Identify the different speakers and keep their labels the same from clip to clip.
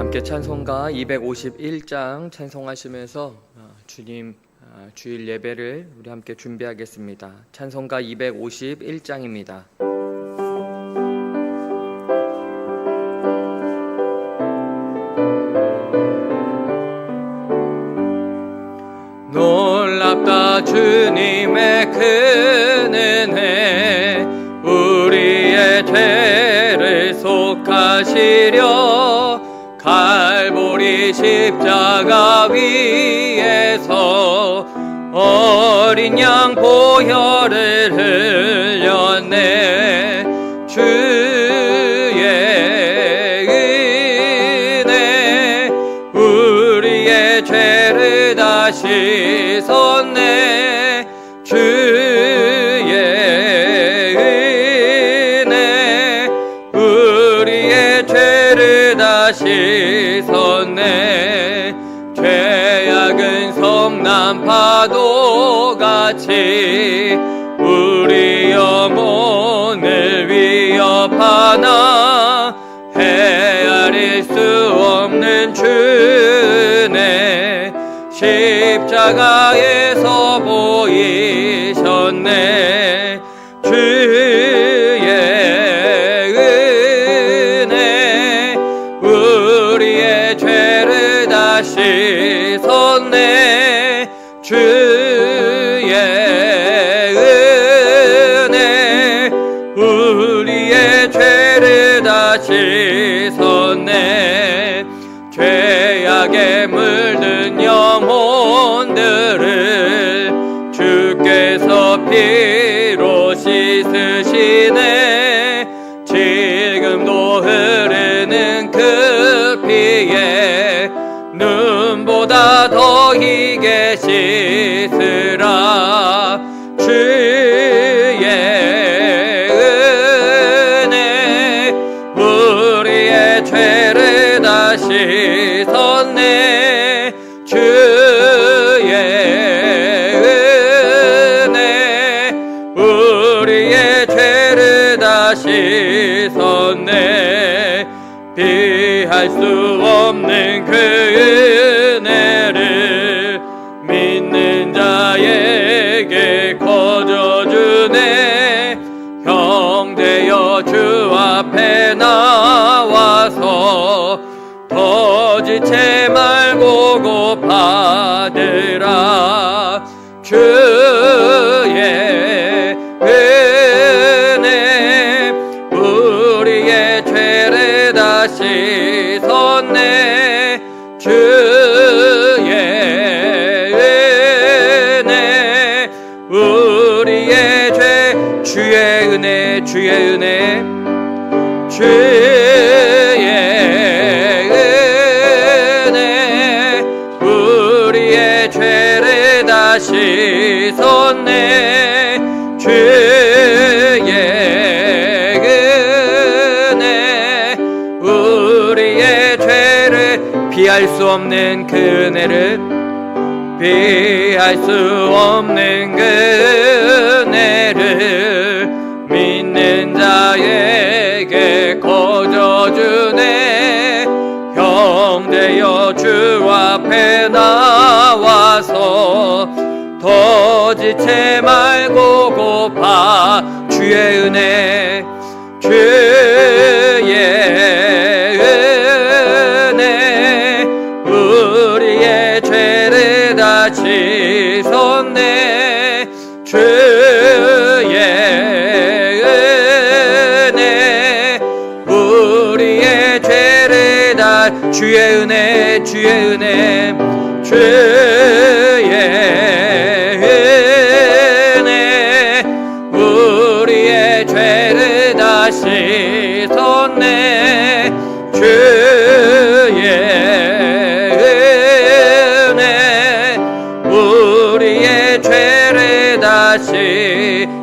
Speaker 1: 함께 찬송가 251장 찬송하시면서 주님 주일 예배를 우리 함께 준비하겠습니다. 찬송가 251장입니다. 놀랍다 주님의 큰 은혜, 우리의 죄를 속하시려 갈보리 십자가 위에서 어린 양 보혈을 흘렸네. 주의 은혜 우리의 죄를 다 씻었네. 주의 은혜 우리의 죄를 다 씻었네. 죄악은 성난 파도같이 우리 영혼을 위협하나 헤아릴 수 없는 주네. 십자가에서 보이셨네. 주의 은혜 우리의 죄를 다 씻었네. 주의 은혜 우리의 죄를 다 씻었네. 죄악에 물든 영혼들을 주께서 피로 씻으시네. 지금도 흐르는 그 피에 눈보다 더 희게 씻으라. 주의 은혜 우리의 죄를 다 씻었네. 주의 은혜 우리의 죄를 다 씻었네. 비할 수 없는 그 은혜를 믿는 자에게 거저주네. 형제여 주 앞에 나와서 더 지체 말고 고파들아. 주의 은혜 우리의 죄를 다 씻었네. 주의 은혜 우리의 죄. 주의 은혜 주의 은혜 주의 은혜 우리의 죄를 다 씻었네. 주의 은혜 우리의 죄를 피할 수 없는 그 은혜를 피할 수 없는 그 은혜를 믿는 자에게 거저주네. 형제여 주 앞에 나와서 더 지체 말고 고파. 주의 은혜 주의 은혜 우리의 죄를 다 씻었네. 주의 은혜 우리의 죄를 다. 주의 은혜 주의 은혜 주의 은혜 우리의 죄를 다 씻었네. 주의 은혜 우리의 죄를 다 씻었네.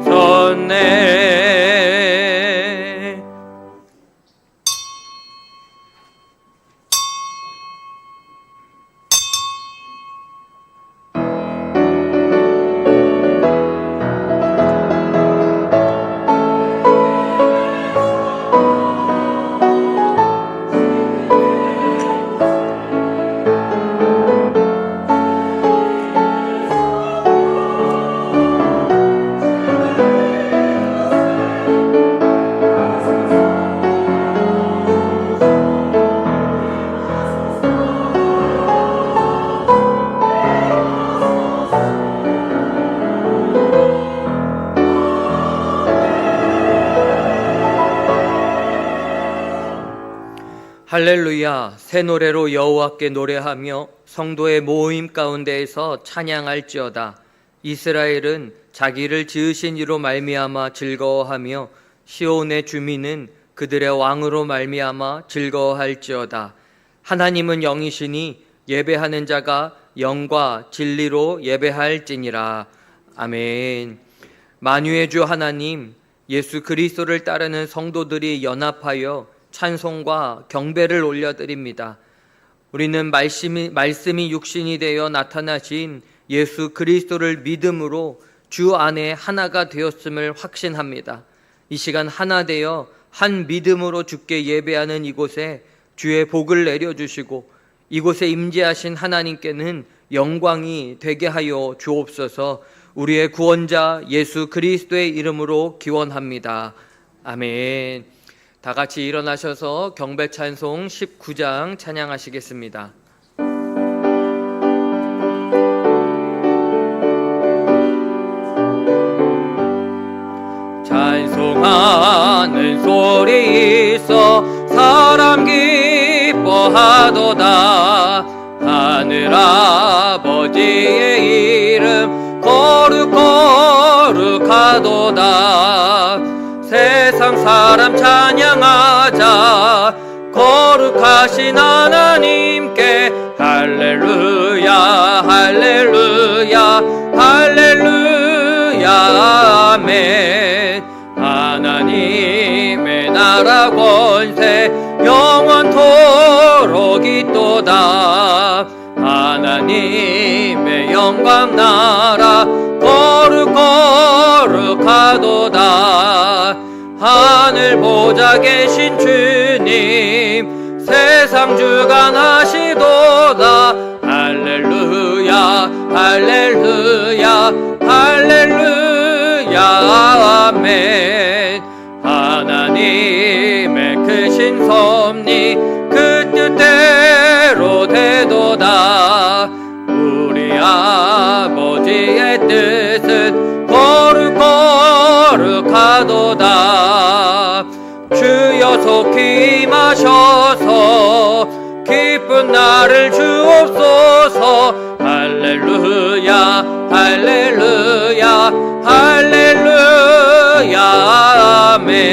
Speaker 1: 할렐루야. 새 노래로 여호와께 노래하며 성도의 모임 가운데에서 찬양할지어다. 이스라엘은 자기를 지으신 이로 말미암아 즐거워하며 시온의 주민은 그들의 왕으로 말미암아 즐거워할지어다. 하나님은 영이시니 예배하는 자가 영과 진리로 예배할지니라. 아멘. 만유의 주 하나님, 예수 그리스도를 따르는 성도들이 연합하여 찬송과 경배를 올려드립니다. 우리는 말씀이 육신이 되어 나타나신 예수 그리스도를 믿음으로 주 안에 하나가 되었음을 확신합니다. 이 시간 하나 되어 한 믿음으로 주께 예배하는 이곳에 주의 복을 내려주시고 이곳에 임재하신 하나님께는 영광이 되게 하여 주옵소서. 우리의 구원자 예수 그리스도의 이름으로 기원합니다. 아멘. 다 같이 일어나셔서 경배 찬송 19장 찬양하시겠습니다. 찬송하는 소리 있어 사람 기뻐하도다. 하늘 아버지의 이름 거룩거룩하도다. 세상 사람 찬양하자. 거룩하신 하나님께 할렐루야 할렐루야 할렐루야 아멘. 하나님의 나라 권세 영원토록 있도다. 하나님의 영광 나라 거룩거룩하도다. 하늘 보좌 계신 주님 세상 주관하시도다. 할렐루야 할렐루야 할렐루야 아멘. 하나님의 크신 섭리 그 뜻대로 되도다. 우리 아버지의 뜻은 거룩거룩하도다. 주여 속히 임하셔서 기쁜 날을 주옵소서. 할렐루야 할렐루야 할렐루야 아멘.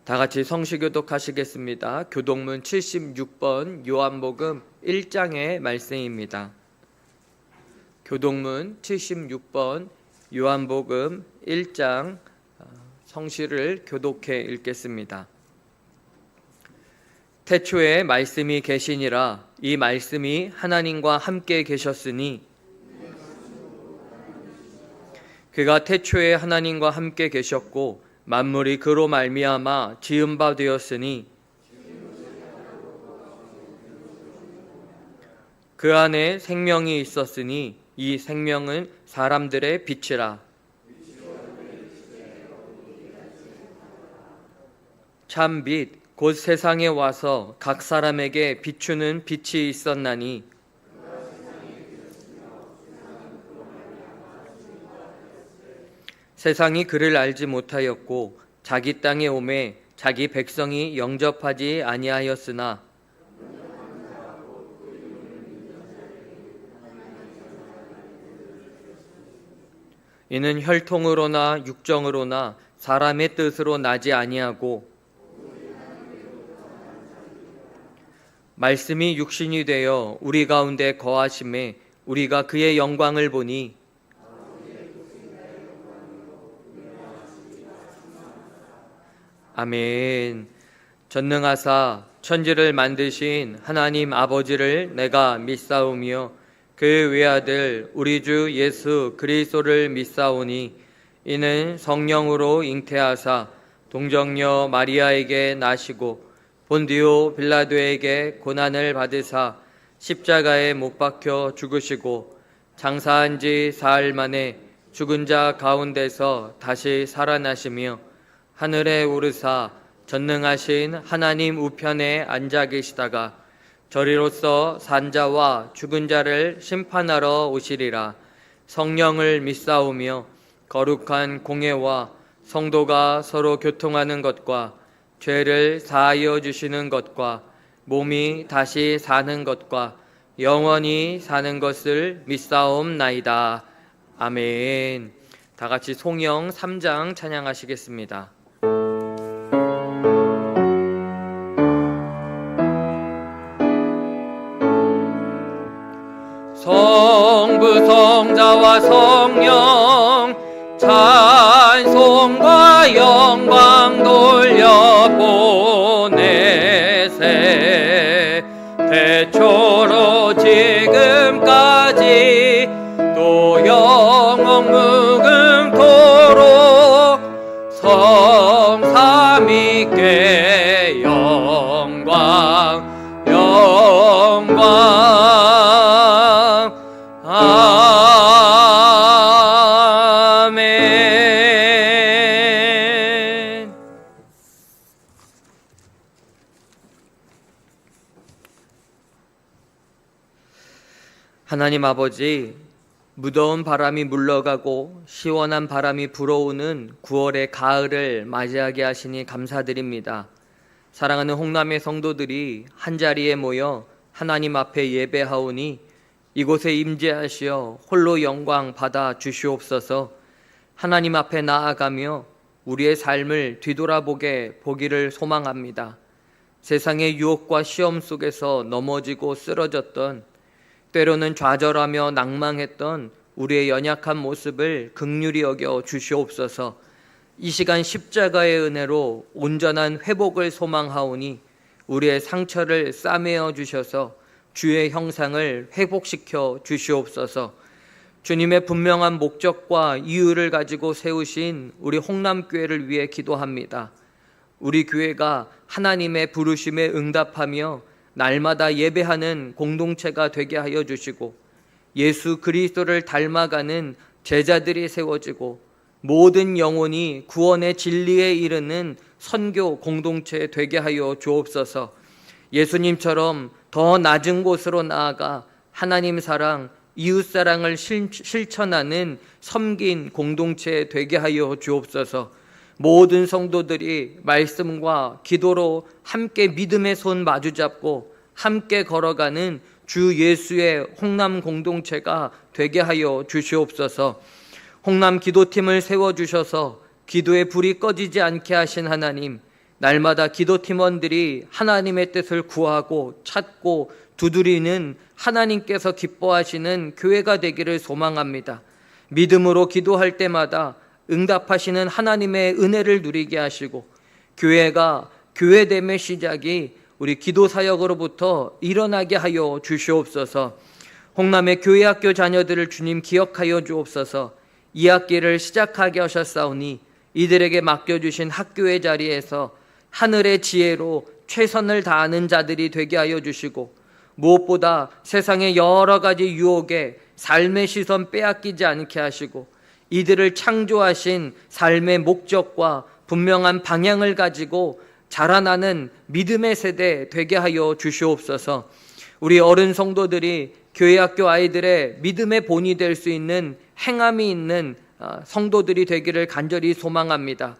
Speaker 1: 다 같이 성시교독 하시겠습니다. 교독문 76번 요한복음 1장의 말씀입니다. 교독문 76번 요한복음 1장 성시를 교독해 읽겠습니다. 태초에 말씀이 계시니라. 이 말씀이 하나님과 함께 계셨으니 그가 태초에 하나님과 함께 계셨고 만물이 그로 말미암아 지은 바 되었으니 그 안에 생명이 있었으니 이 생명은 사람들의 빛이라. 참 빛 곧 세상에 와서 각 사람에게 비추는 빛이 있었나니 세상이 그를 알지 못하였고 자기 땅에 오매 자기 백성이 영접하지 아니하였으나 이는 혈통으로나 육정으로나 사람의 뜻으로 나지 아니하고 말씀이 육신이 되어 우리 가운데 거하심에 우리가 그의 영광을 보니 아멘. 전능하사 천지를 만드신 하나님 아버지를 내가 믿사오며 그 외아들 우리 주 예수 그리스도를 믿사오니 이는 성령으로 잉태하사 동정녀 마리아에게 나시고 본디오 빌라도에게 고난을 받으사 십자가에 못 박혀 죽으시고 장사한 지 사흘 만에 죽은 자 가운데서 다시 살아나시며 하늘에 오르사 전능하신 하나님 우편에 앉아 계시다가 저리로서 산자와 죽은 자를 심판하러 오시리라. 성령을 믿사오며 거룩한 공회와 성도가 서로 교통하는 것과 죄를 사하여 주시는 것과 몸이 다시 사는 것과 영원히 사는 것을 믿사옵나이다. 아멘. 다 같이 송영 3장 찬양하시겠습니다. 성부 성자와 성령 찬송과 영광 돌려보내세. 태초로 지금까지 또 영원 무궁토록 성삼위께 영광 아멘. 하나님 아버지, 무더운 바람이 물러가고 시원한 바람이 불어오는 9월의 가을을 맞이하게 하시니 감사드립니다. 사랑하는 홍남의 성도들이 한자리에 모여 하나님 앞에 예배하오니 이곳에 임재하시어 홀로 영광 받아 주시옵소서. 하나님 앞에 나아가며 우리의 삶을 뒤돌아보게 보기를 소망합니다. 세상의 유혹과 시험 속에서 넘어지고 쓰러졌던, 때로는 좌절하며 낭망했던 우리의 연약한 모습을 긍휼히 여겨 주시옵소서. 이 시간 십자가의 은혜로 온전한 회복을 소망하오니 우리의 상처를 싸매어 주셔서 주의 형상을 회복시켜 주시옵소서. 주님의 분명한 목적과 이유를 가지고 세우신 우리 홍남교회를 위해 기도합니다. 우리 교회가 하나님의 부르심에 응답하며 날마다 예배하는 공동체가 되게 하여 주시고 예수 그리스도를 닮아가는 제자들이 세워지고 모든 영혼이 구원의 진리에 이르는 선교 공동체 되게 하여 주옵소서. 예수님처럼 더 낮은 곳으로 나아가 하나님 사랑, 이웃 사랑을 실천하는 섬긴 공동체 되게 하여 주옵소서. 모든 성도들이 말씀과 기도로 함께 믿음의 손 마주잡고 함께 걸어가는 주 예수의 홍남 공동체가 되게 하여 주시옵소서. 홍남 기도팀을 세워주셔서 기도의 불이 꺼지지 않게 하신 하나님, 날마다 기도팀원들이 하나님의 뜻을 구하고 찾고 두드리는 하나님께서 기뻐하시는 교회가 되기를 소망합니다. 믿음으로 기도할 때마다 응답하시는 하나님의 은혜를 누리게 하시고 교회가 교회됨의 시작이 우리 기도사역으로부터 일어나게 하여 주시옵소서. 홍남의 교회학교 자녀들을 주님 기억하여 주옵소서. 2학기를 시작하게 하셨사오니 이들에게 맡겨주신 학교의 자리에서 하늘의 지혜로 최선을 다하는 자들이 되게 하여 주시고 무엇보다 세상의 여러 가지 유혹에 삶의 시선 빼앗기지 않게 하시고 이들을 창조하신 삶의 목적과 분명한 방향을 가지고 자라나는 믿음의 세대 되게 하여 주시옵소서. 우리 어른 성도들이 교회학교 아이들의 믿음의 본이 될 수 있는 행함이 있는 성도들이 되기를 간절히 소망합니다.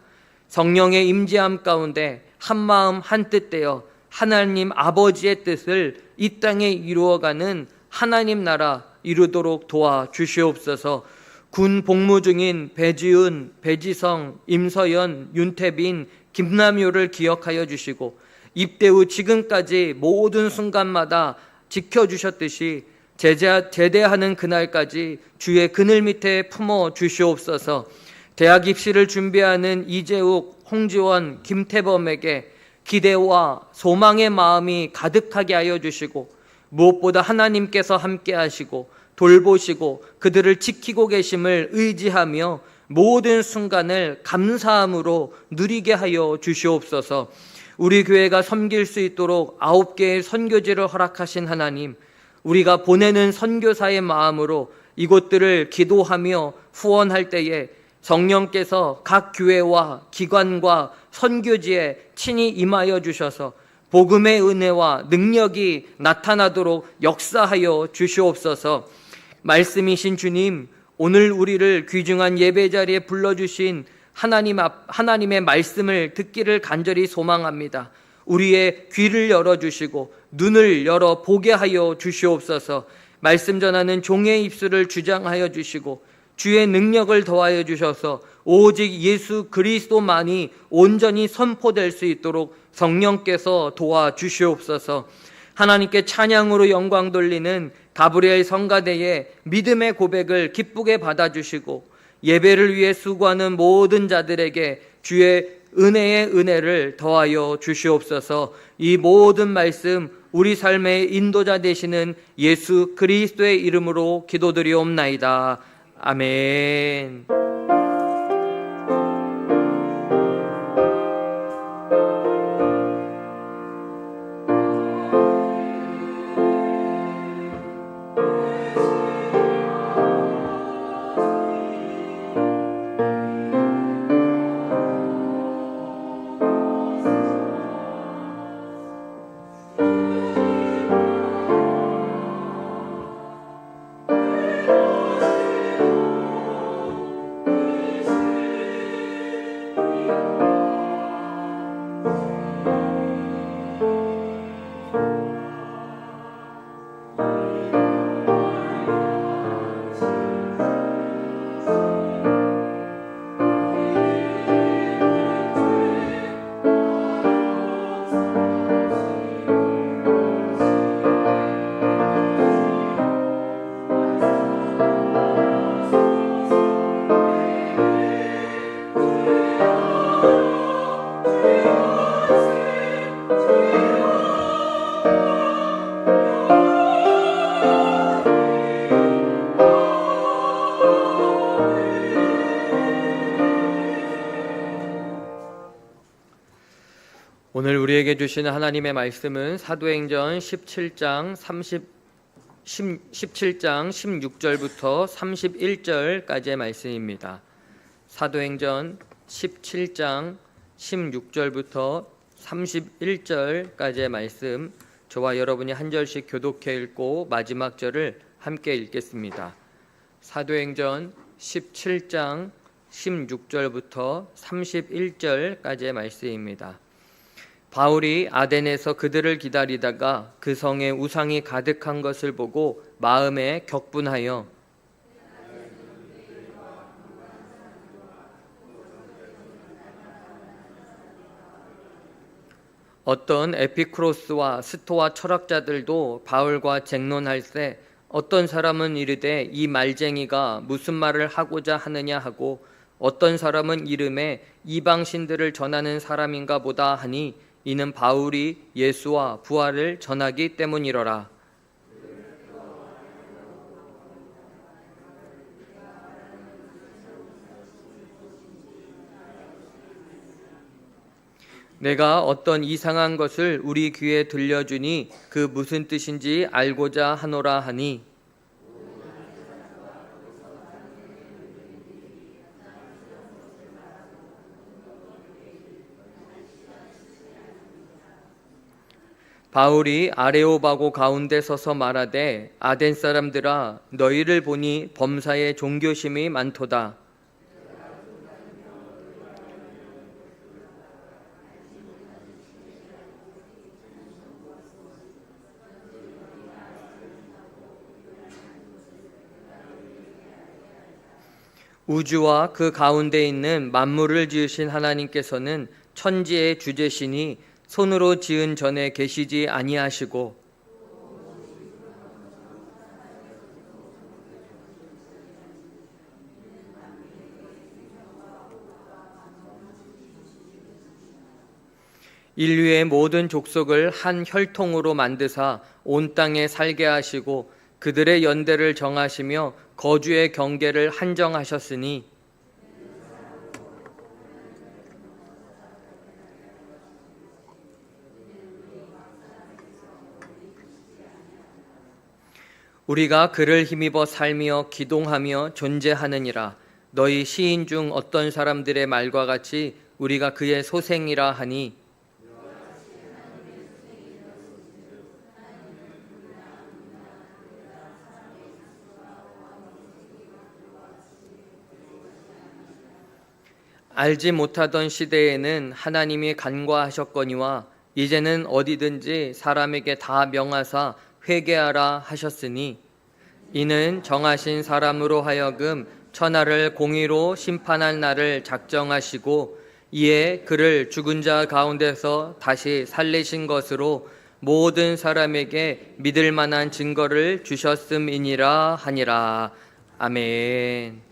Speaker 1: 성령의 임재함 가운데 한마음 한뜻 되어 하나님 아버지의 뜻을 이 땅에 이루어가는 하나님 나라 이루도록 도와주시옵소서. 군 복무 중인 배지은, 배지성, 임서연, 윤태빈, 김남효를 기억하여 주시고 입대 후 지금까지 모든 순간마다 지켜주셨듯이 제대하는 그날까지 주의 그늘 밑에 품어 주시옵소서. 대학 입시를 준비하는 이재욱, 홍지원, 김태범에게 기대와 소망의 마음이 가득하게 하여 주시고 무엇보다 하나님께서 함께 하시고 돌보시고 그들을 지키고 계심을 의지하며 모든 순간을 감사함으로 누리게 하여 주시옵소서. 우리 교회가 섬길 수 있도록 9개의 선교지를 허락하신 하나님, 우리가 보내는 선교사의 마음으로 이곳들을 기도하며 후원할 때에 성령께서 각 교회와 기관과 선교지에 친히 임하여 주셔서 복음의 은혜와 능력이 나타나도록 역사하여 주시옵소서. 말씀이신 주님, 오늘 우리를 귀중한 예배 자리에 불러주신 하나님의 말씀을 듣기를 간절히 소망합니다. 우리의 귀를 열어주시고 눈을 열어 보게 하여 주시옵소서. 말씀 전하는 종의 입술을 주장하여 주시고 주의 능력을 더하여 주셔서 오직 예수 그리스도만이 온전히 선포될 수 있도록 성령께서 도와주시옵소서. 하나님께 찬양으로 영광 돌리는 가브리엘 성가대의 믿음의 고백을 기쁘게 받아주시고 예배를 위해 수고하는 모든 자들에게 주의 은혜의 은혜를 더하여 주시옵소서. 이 모든 말씀 우리 삶의 인도자 되시는 예수 그리스도의 이름으로 기도드리옵나이다. 아멘. 오늘 우리에게 주시는 하나님의 말씀은 사도행전 17장 16절부터 31절까지의 말씀입니다. 사도행전 17장 16절부터 31절까지의 말씀, 저와 여러분이 한 절씩 교독해 읽고 마지막 절을 함께 읽겠습니다. 사도행전 17장 16절부터 31절까지의 말씀입니다. 바울이 아덴에서 그들을 기다리다가 그 성에 우상이 가득한 것을 보고 마음에 격분하여 어떤 에피쿠로스와 스토아 철학자들도 바울과 쟁론할 때 어떤 사람은 이르되 이 말쟁이가 무슨 말을 하고자 하느냐 하고 어떤 사람은 이름에 이방신들을 전하는 사람인가 보다 하니 이는 바울이 예수와 부활을 전하기 때문이로라. 내가 어떤 이상한 것을 우리 귀에 들려주니 그 무슨 뜻인지 알고자 하노라 하니 바울이 아레오바고 가운데 서서 말하되 아덴 사람들아 너희를 보니 범사에 종교심이 많도다. 우주와 그 가운데 있는 만물을 지으신 하나님께서는 천지의 주제시니 손으로 지은 전에 계시지 아니하시고 인류의 모든 족속을 한 혈통으로 만드사 온 땅에 살게 하시고 그들의 연대를 정하시며 거주의 경계를 한정하셨으니 우리가 그를 힘입어 살며 기동하며 존재하느니라. 너희 시인 중 어떤 사람들의 말과 같이 우리가 그의 소생이라 하니 알지 못하던 시대에는 하나님이 간과하셨거니와 이제는 어디든지 사람에게 다 명하사 회개하라 하셨으니 이는 정하신 사람으로 하여금 천하를 공의로 심판할 날을 작정하시고 이에 그를 죽은 자 가운데서 다시 살리신 것으로 모든 사람에게 믿을 만한 증거를 주셨음이니라 하니라. 아멘.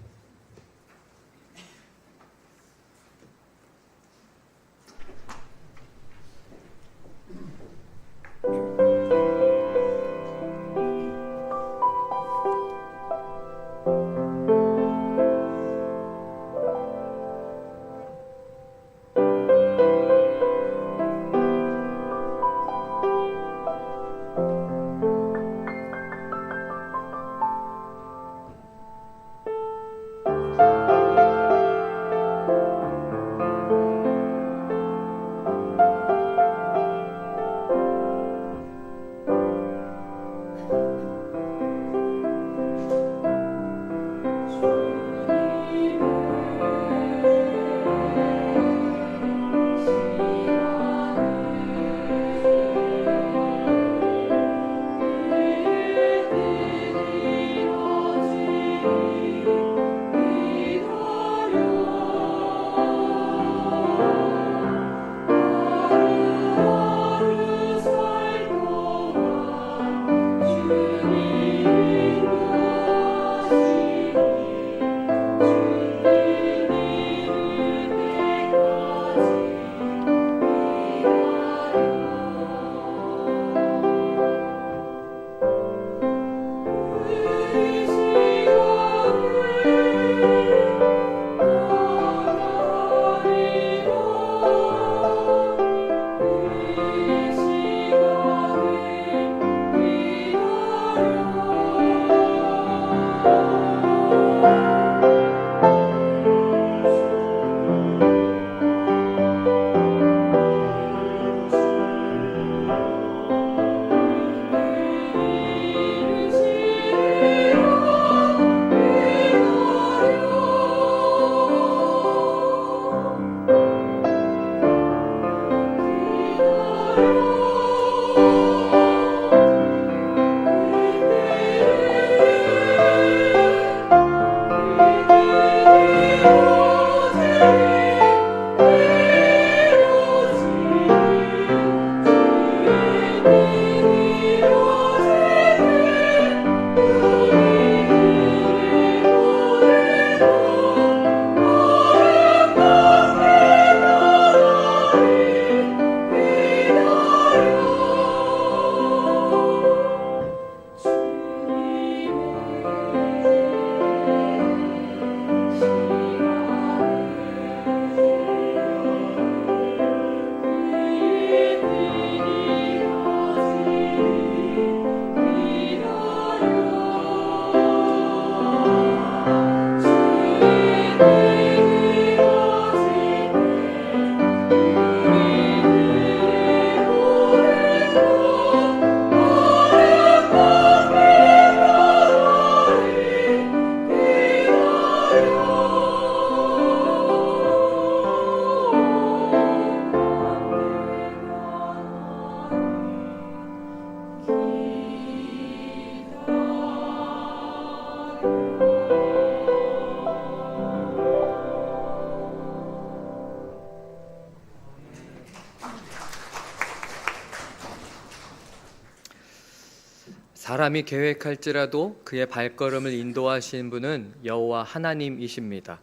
Speaker 1: 사람이 계획할지라도 그의 발걸음을 인도하시는 분은 여호와 하나님이십니다.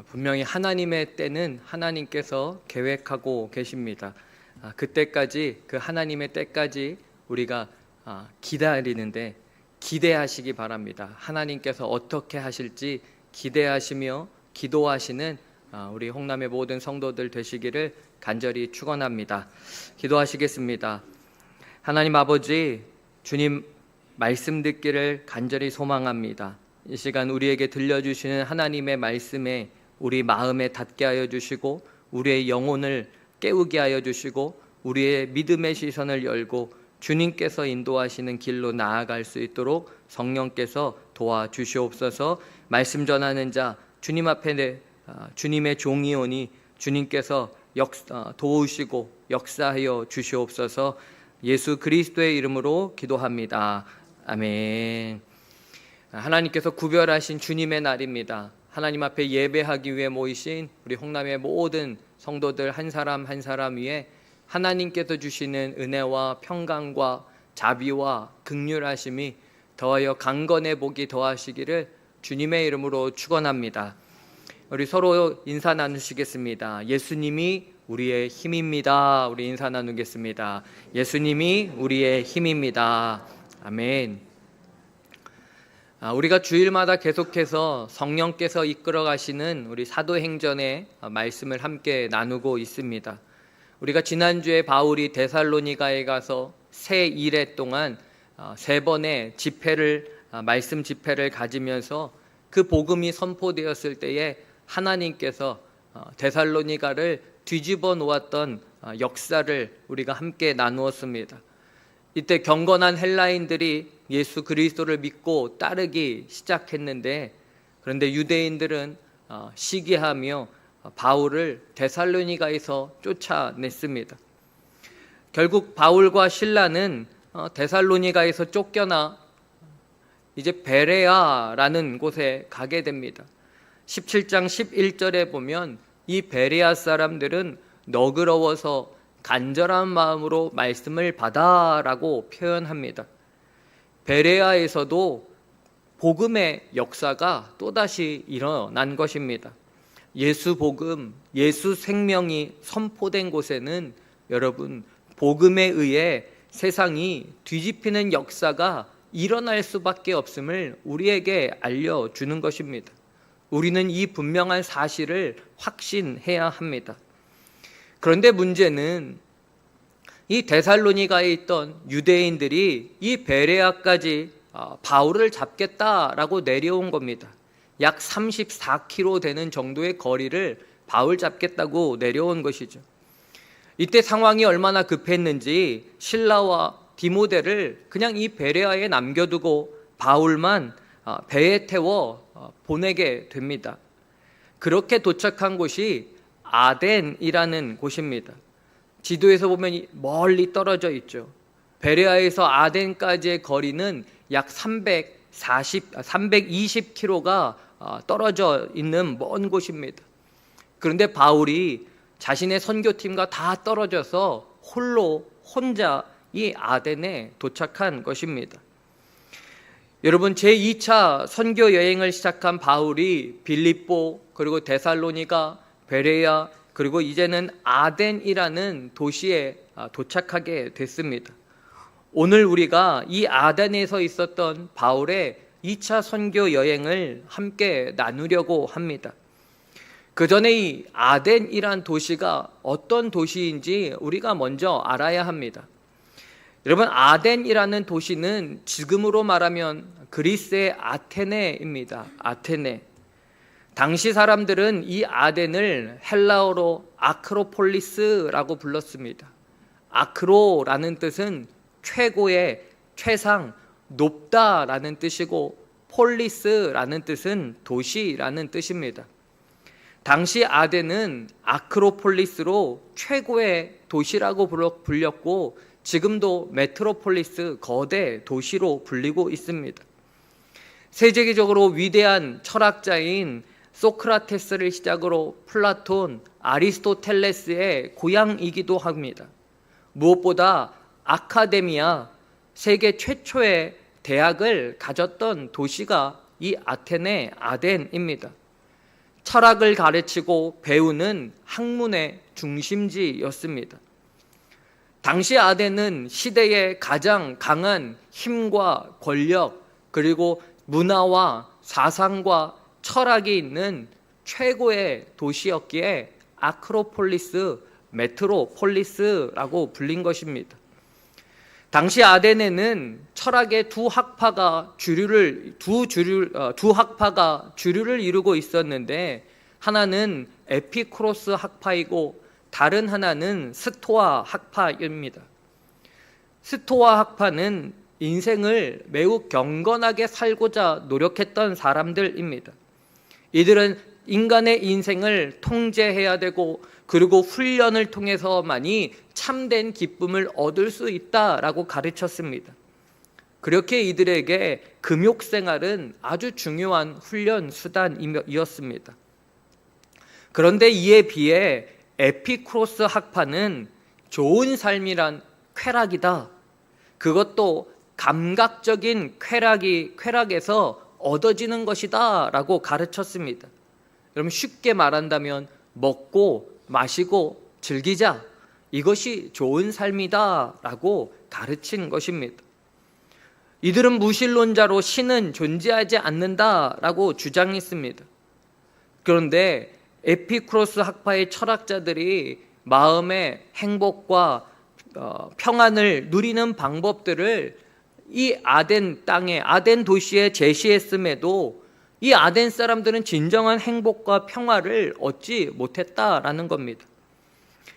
Speaker 1: 분명히 하나님의 때는 하나님께서 계획하고 계십니다. 그때까지, 그 하나님의 때까지 우리가 기다리는데 기대하시기 바랍니다. 하나님께서 어떻게 하실지 기대하시며 기도하시는 우리 홍남의 모든 성도들 되시기를 간절히 축원합니다. 기도하시겠습니다. 하나님 아버지, 주님 말씀 듣기를 간절히 소망합니다. 이 시간 우리에게 들려주시는 하나님의 말씀에 우리 마음에 닿게 하여 주시고 우리의 영혼을 깨우게 하여 주시고 우리의 믿음의 시선을 열고 주님께서 인도하시는 길로 나아갈 수 있도록 성령께서 도와주시옵소서. 말씀 전하는 자, 주님 앞에 주님의 종이오니 주님께서 도우시고 역사하여 주시옵소서. 예수 그리스도의 이름으로 기도합니다. 아멘. 하나님께서 구별하신 주님의 날입니다. 하나님 앞에 예배하기 위해 모이신 우리 홍남의 모든 성도들 한 사람 한 사람 위에 하나님께서 주시는 은혜와 평강과 자비와 긍휼하심이 더하여 강건해 복이 더하시기를 주님의 이름으로 축원합니다. 우리 서로 인사 나누시겠습니다. 예수님이 우리의 힘입니다. 우리 인사 나누겠습니다. 예수님이 우리의 힘입니다. 아멘. 우리가 주일마다 계속해서 성령께서 이끌어 가시는 우리 사도행전의 말씀을 함께 나누고 있습니다. 우리가 지난주에 바울이 데살로니가에 가서 새 1회 동안 3번의 말씀 집회를 가지면서 그 복음이 선포되었을 때에 하나님께서 데살로니가를 뒤집어 놓았던 역사를 우리가 함께 나누었습니다. 이때 경건한 헬라인들이 예수 그리스도를 믿고 따르기 시작했는데, 그런데 유대인들은 시기하며 바울을 데살로니가에서 쫓아냈습니다. 결국 바울과 실라는 데살로니가에서 쫓겨나 이제 베레아라는 곳에 가게 됩니다. 17장 11절에 보면 이 베레아 사람들은 너그러워서 간절한 마음으로 말씀을 받아라고 표현합니다. 베레아에서도 복음의 역사가 또다시 일어난 것입니다. 예수 복음, 예수 생명이 선포된 곳에는 여러분 복음에 의해 세상이 뒤집히는 역사가 일어날 수밖에 없음을 우리에게 알려주는 것입니다. 우리는 이 분명한 사실을 확신해야 합니다. 그런데 문제는 이 데살로니가에 있던 유대인들이 이 베레아까지 바울을 잡겠다라고 내려온 겁니다. 약 34km 되는 정도의 거리를 바울 잡겠다고 내려온 것이죠. 이때 상황이 얼마나 급했는지 실라와 디모데를 그냥 이 베레아에 남겨두고 바울만 배에 태워 보내게 됩니다. 그렇게 도착한 곳이 아덴이라는 곳입니다. 지도에서 보면 멀리 떨어져 있죠. 베레아에서 아덴까지의 거리는 약 320km가 떨어져 있는 먼 곳입니다. 그런데 바울이 자신의 선교팀과 다 떨어져서 혼자 이 아덴에 도착한 것입니다. 여러분, 제2차 선교 여행을 시작한 바울이 빌립보, 그리고 데살로니가, 베레아, 그리고 이제는 아덴이라는 도시에 도착하게 됐습니다. 오늘 우리가 이 아덴에서 있었던 바울의 2차 선교 여행을 함께 나누려고 합니다. 그 전에 이 아덴이란 도시가 어떤 도시인지 우리가 먼저 알아야 합니다. 여러분, 아덴이라는 도시는 지금으로 말하면 그리스의 아테네입니다. 아테네. 당시 사람들은 이 아덴을 헬라어로 아크로폴리스라고 불렀습니다. 아크로라는 뜻은 최고의, 최상, 높다라는 뜻이고, 폴리스라는 뜻은 도시라는 뜻입니다. 당시 아덴은 아크로폴리스로 최고의 도시라고 불렸고, 지금도 메트로폴리스, 거대 도시로 불리고 있습니다. 세계적으로 위대한 철학자인 소크라테스를 시작으로 플라톤, 아리스토텔레스의 고향이기도 합니다. 무엇보다 아카데미아, 세계 최초의 대학을 가졌던 도시가 이 아테네 아덴입니다. 철학을 가르치고 배우는 학문의 중심지였습니다. 당시 아덴은 시대의 가장 강한 힘과 권력, 그리고 문화와 사상과 철학이 있는 최고의 도시였기에 아크로폴리스, 메트로폴리스라고 불린 것입니다. 당시 아덴에는 철학의 두 학파가 주류를 이루고 있었는데, 하나는 에피쿠로스 학파이고 다른 하나는 스토아 학파입니다. 스토아 학파는 인생을 매우 경건하게 살고자 노력했던 사람들입니다. 이들은 인간의 인생을 통제해야 되고 그리고 훈련을 통해서만이 참된 기쁨을 얻을 수 있다라고 가르쳤습니다. 그렇게 이들에게 금욕 생활은 아주 중요한 훈련 수단이었습니다. 그런데 이에 비해 에피쿠로스 학파는 좋은 삶이란 쾌락이다. 그것도 감각적인 쾌락에서 얻어지는 것이다 라고 가르쳤습니다. 여러분, 쉽게 말한다면 먹고 마시고 즐기자, 이것이 좋은 삶이다 라고 가르친 것입니다. 이들은 무신론자로 신은 존재하지 않는다 라고 주장했습니다. 그런데 에피쿠로스 학파의 철학자들이 마음의 행복과 평안을 누리는 방법들을 이 아덴 땅에, 아덴 도시에 제시했음에도 이 아덴 사람들은 진정한 행복과 평화를 얻지 못했다라는 겁니다.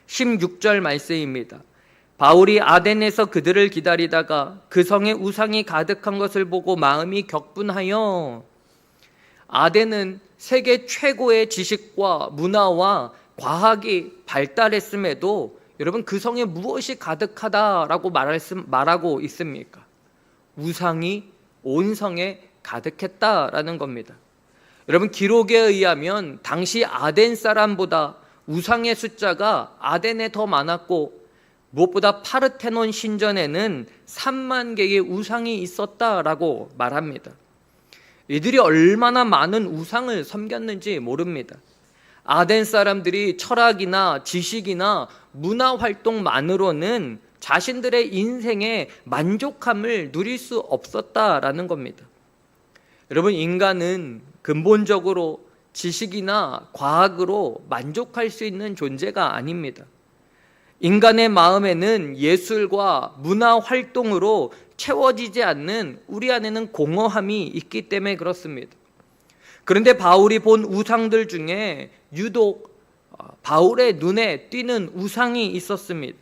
Speaker 1: 16절 말씀입니다. 바울이 아덴에서 그들을 기다리다가 그 성에 우상이 가득한 것을 보고 마음이 격분하여, 아덴은 세계 최고의 지식과 문화와 과학이 발달했음에도 여러분, 그 성에 무엇이 가득하다라고 말하고 있습니까? 우상이 온 성에 가득했다라는 겁니다. 여러분, 기록에 의하면 당시 아덴 사람보다 우상의 숫자가 아덴에 더 많았고, 무엇보다 파르테논 신전에는 3만 개의 우상이 있었다라고 말합니다. 이들이 얼마나 많은 우상을 섬겼는지 모릅니다. 아덴 사람들이 철학이나 지식이나 문화 활동만으로는 자신들의 인생에 만족함을 누릴 수 없었다라는 겁니다. 여러분, 인간은 근본적으로 지식이나 과학으로 만족할 수 있는 존재가 아닙니다. 인간의 마음에는 예술과 문화 활동으로 채워지지 않는 우리 안에는 공허함이 있기 때문에 그렇습니다. 그런데 바울이 본 우상들 중에 유독 바울의 눈에 띄는 우상이 있었습니다.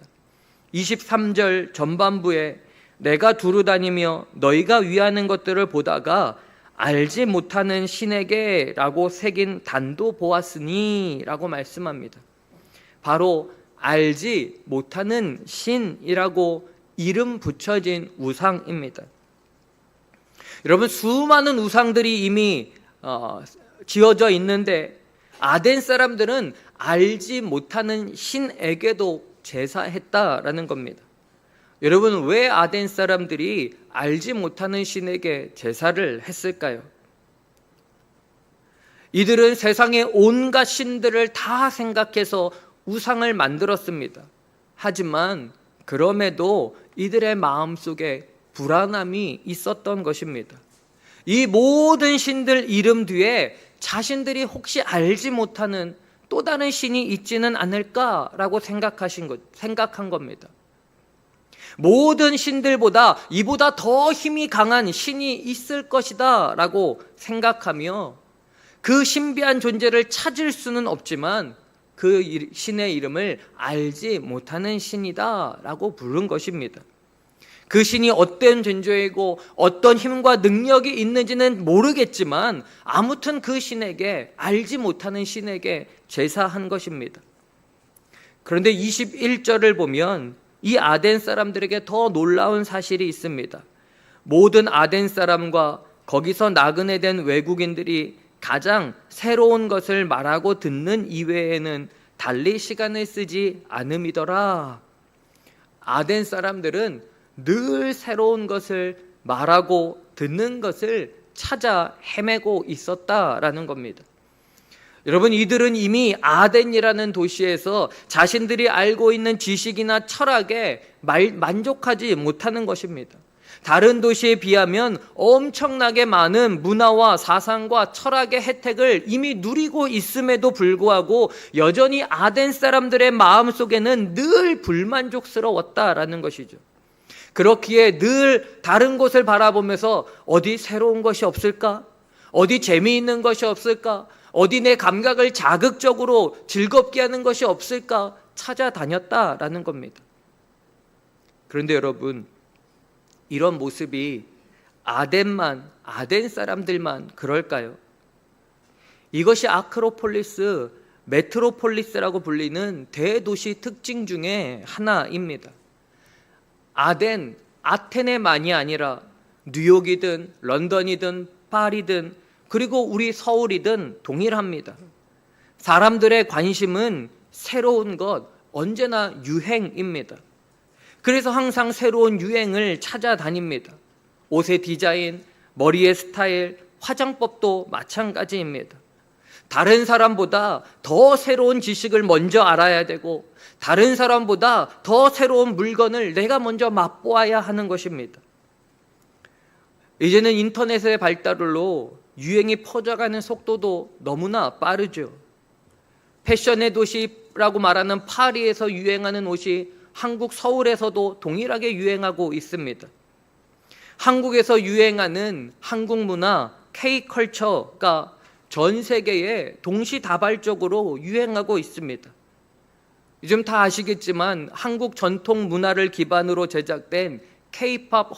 Speaker 1: 23절 전반부에 내가 두루 다니며 너희가 위하는 것들을 보다가 알지 못하는 신에게 라고 새긴 단도 보았으니 라고 말씀합니다. 바로 알지 못하는 신이라고 이름 붙여진 우상입니다. 여러분, 수많은 우상들이 이미 지어져 있는데 아덴 사람들은 알지 못하는 신에게도 제사했다라는 겁니다. 여러분, 왜 아덴 사람들이 알지 못하는 신에게 제사를 했을까요? 이들은 세상의 온갖 신들을 다 생각해서 우상을 만들었습니다. 하지만 그럼에도 이들의 마음속에 불안함이 있었던 것입니다. 이 모든 신들 이름 뒤에 자신들이 혹시 알지 못하는 또 다른 신이 있지는 않을까라고 생각한 겁니다. 모든 신들보다 이보다 더 힘이 강한 신이 있을 것이다 라고 생각하며 그 신비한 존재를 찾을 수는 없지만 그 신의 이름을 알지 못하는 신이다 라고 부른 것입니다. 그 신이 어떤 존재이고 어떤 힘과 능력이 있는지는 모르겠지만 아무튼 그 신에게, 알지 못하는 신에게 제사한 것입니다. 그런데 21절을 보면 이 아덴 사람들에게 더 놀라운 사실이 있습니다. 모든 아덴 사람과 거기서 나그네 된 외국인들이 가장 새로운 것을 말하고 듣는 이외에는 달리 시간을 쓰지 않음이더라. 아덴 사람들은 늘 새로운 것을 말하고 듣는 것을 찾아 헤매고 있었다라는 겁니다. 여러분, 이들은 이미 아덴이라는 도시에서 자신들이 알고 있는 지식이나 철학에 만족하지 못하는 것입니다. 다른 도시에 비하면 엄청나게 많은 문화와 사상과 철학의 혜택을 이미 누리고 있음에도 불구하고 여전히 아덴 사람들의 마음속에는 늘 불만족스러웠다라는 것이죠. 그렇기에 늘 다른 곳을 바라보면서 어디 새로운 것이 없을까? 어디 재미있는 것이 없을까? 어디 내 감각을 자극적으로 즐겁게 하는 것이 없을까? 찾아다녔다라는 겁니다. 그런데 여러분, 이런 모습이 아덴 사람들만 그럴까요? 이것이 아크로폴리스, 메트로폴리스라고 불리는 대도시 특징 중에 하나입니다. 아테네만이 아니라 뉴욕이든 런던이든 파리든 그리고 우리 서울이든 동일합니다. 사람들의 관심은 새로운 것, 언제나 유행입니다. 그래서 항상 새로운 유행을 찾아다닙니다. 옷의 디자인, 머리의 스타일, 화장법도 마찬가지입니다. 다른 사람보다 더 새로운 지식을 먼저 알아야 되고 다른 사람보다 더 새로운 물건을 내가 먼저 맛보아야 하는 것입니다. 이제는 인터넷의 발달로 유행이 퍼져가는 속도도 너무나 빠르죠. 패션의 도시라고 말하는 파리에서 유행하는 옷이 한국 서울에서도 동일하게 유행하고 있습니다. 한국에서 유행하는 한국 문화, K컬처가 전 세계에 동시다발적으로 유행하고 있습니다. 요즘 다 아시겠지만 한국 전통 문화를 기반으로 제작된 K-팝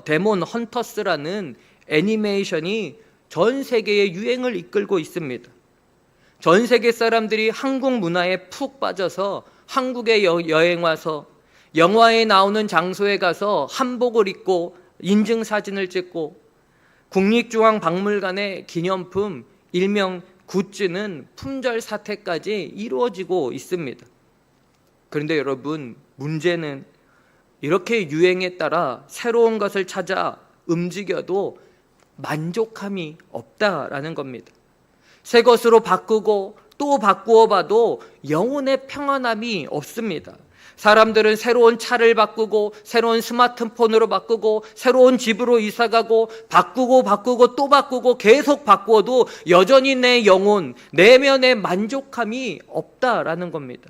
Speaker 1: 데몬 헌터스라는 애니메이션이 전 세계의 유행을 이끌고 있습니다. 전 세계 사람들이 한국 문화에 푹 빠져서 한국에 여행 와서 영화에 나오는 장소에 가서 한복을 입고 인증사진을 찍고 국립중앙박물관의 기념품 일명 굿즈는 품절 사태까지 이루어지고 있습니다. 그런데 여러분, 문제는 이렇게 유행에 따라 새로운 것을 찾아 움직여도 만족함이 없다라는 겁니다. 새 것으로 바꾸고 또 바꾸어 봐도 영혼의 평안함이 없습니다. 사람들은 새로운 차를 바꾸고 새로운 스마트폰으로 바꾸고 새로운 집으로 이사가고 바꾸고 또 바꾸고 계속 바꾸어도 여전히 내 영혼, 내면의 만족함이 없다라는 겁니다.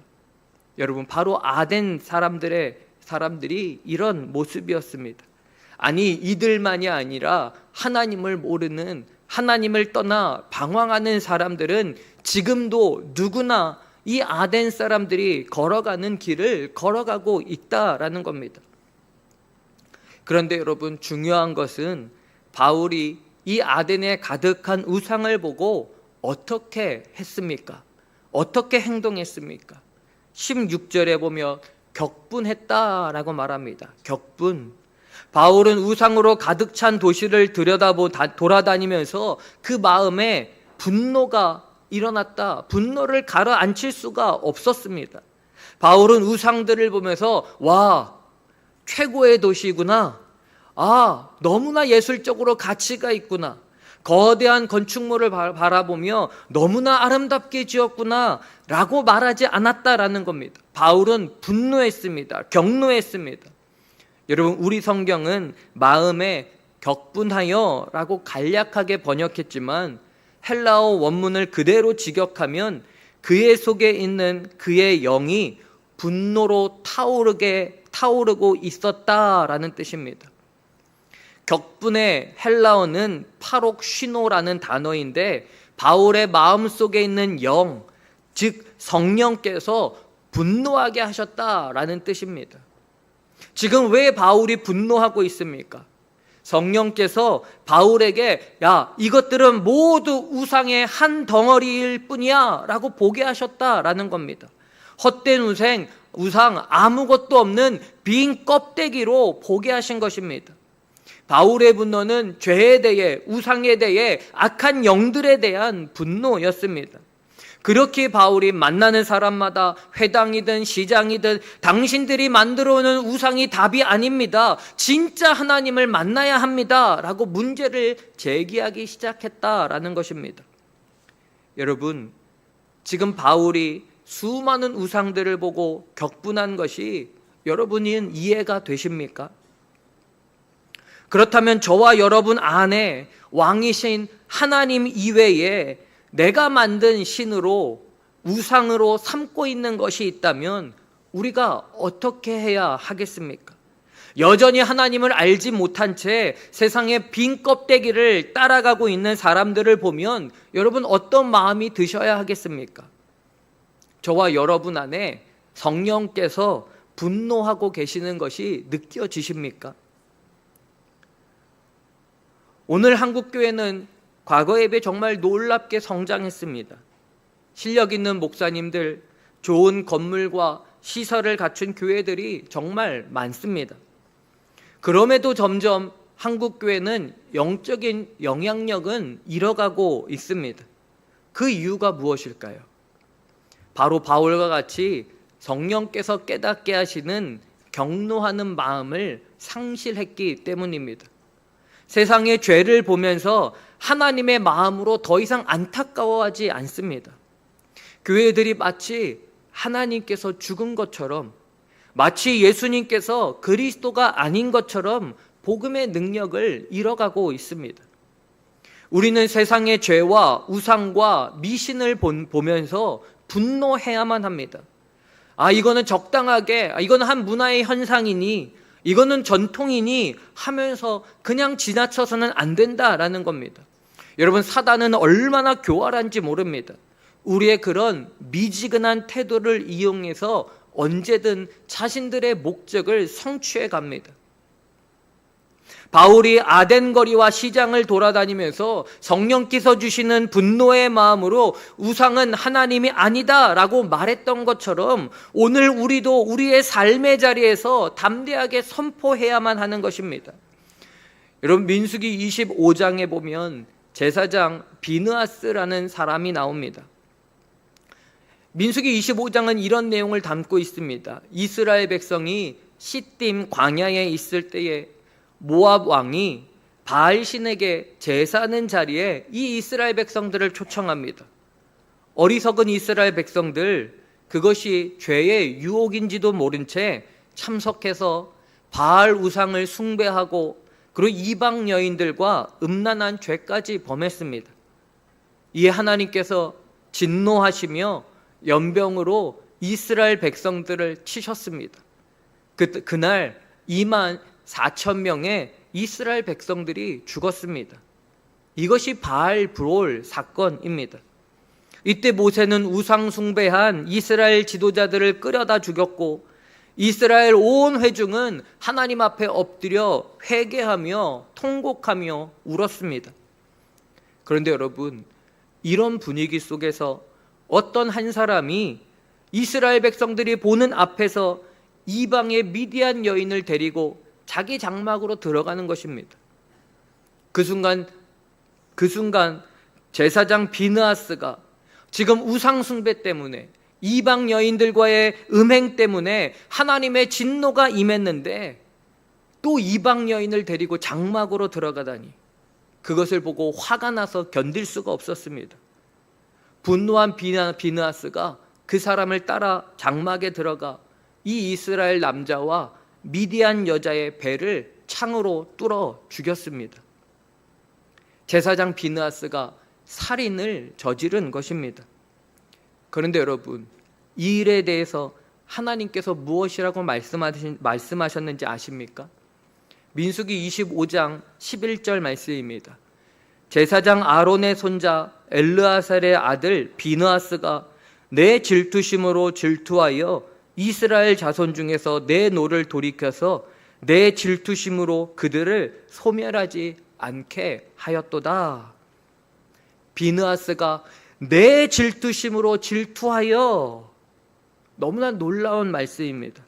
Speaker 1: 여러분, 바로 아덴 사람들이 이런 모습이었습니다. 아니, 이들만이 아니라 하나님을 모르는, 하나님을 떠나 방황하는 사람들은 지금도 누구나 이 아덴 사람들이 걸어가는 길을 걸어가고 있다라는 겁니다. 그런데 여러분, 중요한 것은 바울이 이 아덴에 가득한 우상을 보고 어떻게 했습니까? 어떻게 행동했습니까? 16절에 보면 격분했다라고 말합니다. 격분. 바울은 우상으로 가득 찬 도시를 돌아다니면서 그 마음에 분노가 일어났다. 분노를 가라앉힐 수가 없었습니다. 바울은 우상들을 보면서 와, 최고의 도시구나. 아, 너무나 예술적으로 가치가 있구나. 거대한 건축물을 바라보며 너무나 아름답게 지었구나 라고 말하지 않았다라는 겁니다. 바울은 분노했습니다. 격노했습니다. 여러분, 우리 성경은 마음에 격분하여 라고 간략하게 번역했지만 헬라어 원문을 그대로 직역하면 그의 속에 있는 그의 영이 분노로 타오르고 있었다라는 뜻입니다. 격분의 헬라어는 파록시노라는 단어인데 바울의 마음속에 있는 영, 즉 성령께서 분노하게 하셨다라는 뜻입니다. 지금 왜 바울이 분노하고 있습니까? 성령께서 바울에게 야, 이것들은 모두 우상의 한 덩어리일 뿐이야 라고 보게 하셨다라는 겁니다. 헛된 우상 아무것도 없는 빈 껍데기로 보게 하신 것입니다. 바울의 분노는 죄에 대해, 우상에 대해, 악한 영들에 대한 분노였습니다. 그렇게 바울이 만나는 사람마다 회당이든 시장이든 당신들이 만들어오는 우상이 답이 아닙니다. 진짜 하나님을 만나야 합니다. 라고 문제를 제기하기 시작했다라는 것입니다. 여러분, 지금 바울이 수많은 우상들을 보고 격분한 것이 여러분은 이해가 되십니까? 그렇다면 저와 여러분 안에 왕이신 하나님 이외에 내가 만든 신으로 우상으로 삼고 있는 것이 있다면 우리가 어떻게 해야 하겠습니까? 여전히 하나님을 알지 못한 채 세상의 빈 껍데기를 따라가고 있는 사람들을 보면 여러분 어떤 마음이 드셔야 하겠습니까? 저와 여러분 안에 성령께서 분노하고 계시는 것이 느껴지십니까? 오늘 한국교회는 과거에 비해 정말 놀랍게 성장했습니다. 실력 있는 목사님들, 좋은 건물과 시설을 갖춘 교회들이 정말 많습니다. 그럼에도 점점 한국 교회는 영적인 영향력은 잃어가고 있습니다. 그 이유가 무엇일까요? 바로 바울과 같이 성령께서 깨닫게 하시는 경노하는 마음을 상실했기 때문입니다. 세상의 죄를 보면서 하나님의 마음으로 더 이상 안타까워하지 않습니다. 교회들이 마치 하나님께서 죽은 것처럼, 마치 예수님께서 그리스도가 아닌 것처럼 복음의 능력을 잃어가고 있습니다. 우리는 세상의 죄와 우상과 미신을 보면서 분노해야만 합니다. 이거는 적당하게, 이거는 한 문화의 현상이니, 이거는 전통이니 하면서 그냥 지나쳐서는 안 된다라는 겁니다. 여러분, 사단은 얼마나 교활한지 모릅니다. 우리의 그런 미지근한 태도를 이용해서 언제든 자신들의 목적을 성취해 갑니다. 바울이 아덴 거리와 시장을 돌아다니면서 성령께서 주시는 분노의 마음으로 우상은 하나님이 아니다라고 말했던 것처럼 오늘 우리도 우리의 삶의 자리에서 담대하게 선포해야만 하는 것입니다. 여러분, 민수기 25장에 보면 제사장 비느하스라는 사람이 나옵니다. 민수기 25장은 이런 내용을 담고 있습니다. 이스라엘 백성이 시딤 광야에 있을 때에 모압 왕이 바알신에게 제사하는 자리에 이 이스라엘 백성들을 초청합니다. 어리석은 이스라엘 백성들, 그것이 죄의 유혹인지도 모른 채 참석해서 바알 우상을 숭배하고 그리고 이방 여인들과 음란한 죄까지 범했습니다. 이에 하나님께서 진노하시며 연병으로 이스라엘 백성들을 치셨습니다. 그날 24,000명의 이스라엘 백성들이 죽었습니다. 이것이 바알 브롤 사건입니다. 이때 모세는 우상 숭배한 이스라엘 지도자들을 끌어다 죽였고 이스라엘 온 회중은 하나님 앞에 엎드려 회개하며 통곡하며 울었습니다. 그런데 여러분, 이런 분위기 속에서 어떤 한 사람이 이스라엘 백성들이 보는 앞에서 이방의 미디안 여인을 데리고 자기 장막으로 들어가는 것입니다. 그 순간 제사장 비느하스가 지금 우상 숭배 때문에 이방 여인들과의 음행 때문에 하나님의 진노가 임했는데 또 이방 여인을 데리고 장막으로 들어가다니, 그것을 보고 화가 나서 견딜 수가 없었습니다. 분노한 비느하스가 그 사람을 따라 장막에 들어가 이 이스라엘 남자와 미디안 여자의 배를 창으로 뚫어 죽였습니다. 제사장 비느하스가 살인을 저지른 것입니다. 그런데 여러분, 이 일에 대해서 하나님께서 무엇이라고 말씀하셨는지 아십니까? 민수기 25장 11절 말씀입니다. 제사장 아론의 손자 엘르아살의 아들 비느하스가 내 질투심으로 질투하여 이스라엘 자손 중에서 내 노를 돌이켜서 내 질투심으로 그들을 소멸하지 않게 하였도다. 비느하스가 내 질투심으로 질투하여, 너무나 놀라운 말씀입니다.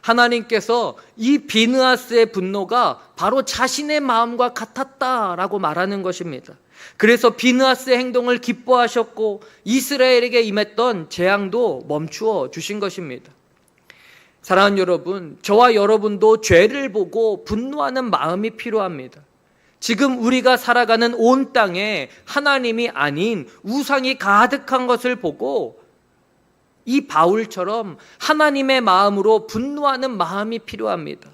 Speaker 1: 하나님께서 이 비느하스의 분노가 바로 자신의 마음과 같았다라고 말하는 것입니다. 그래서 비느하스의 행동을 기뻐하셨고 이스라엘에게 임했던 재앙도 멈추어 주신 것입니다. 사랑하는 여러분, 저와 여러분도 죄를 보고 분노하는 마음이 필요합니다. 지금 우리가 살아가는 온 땅에 하나님이 아닌 우상이 가득한 것을 보고 이 바울처럼 하나님의 마음으로 분노하는 마음이 필요합니다.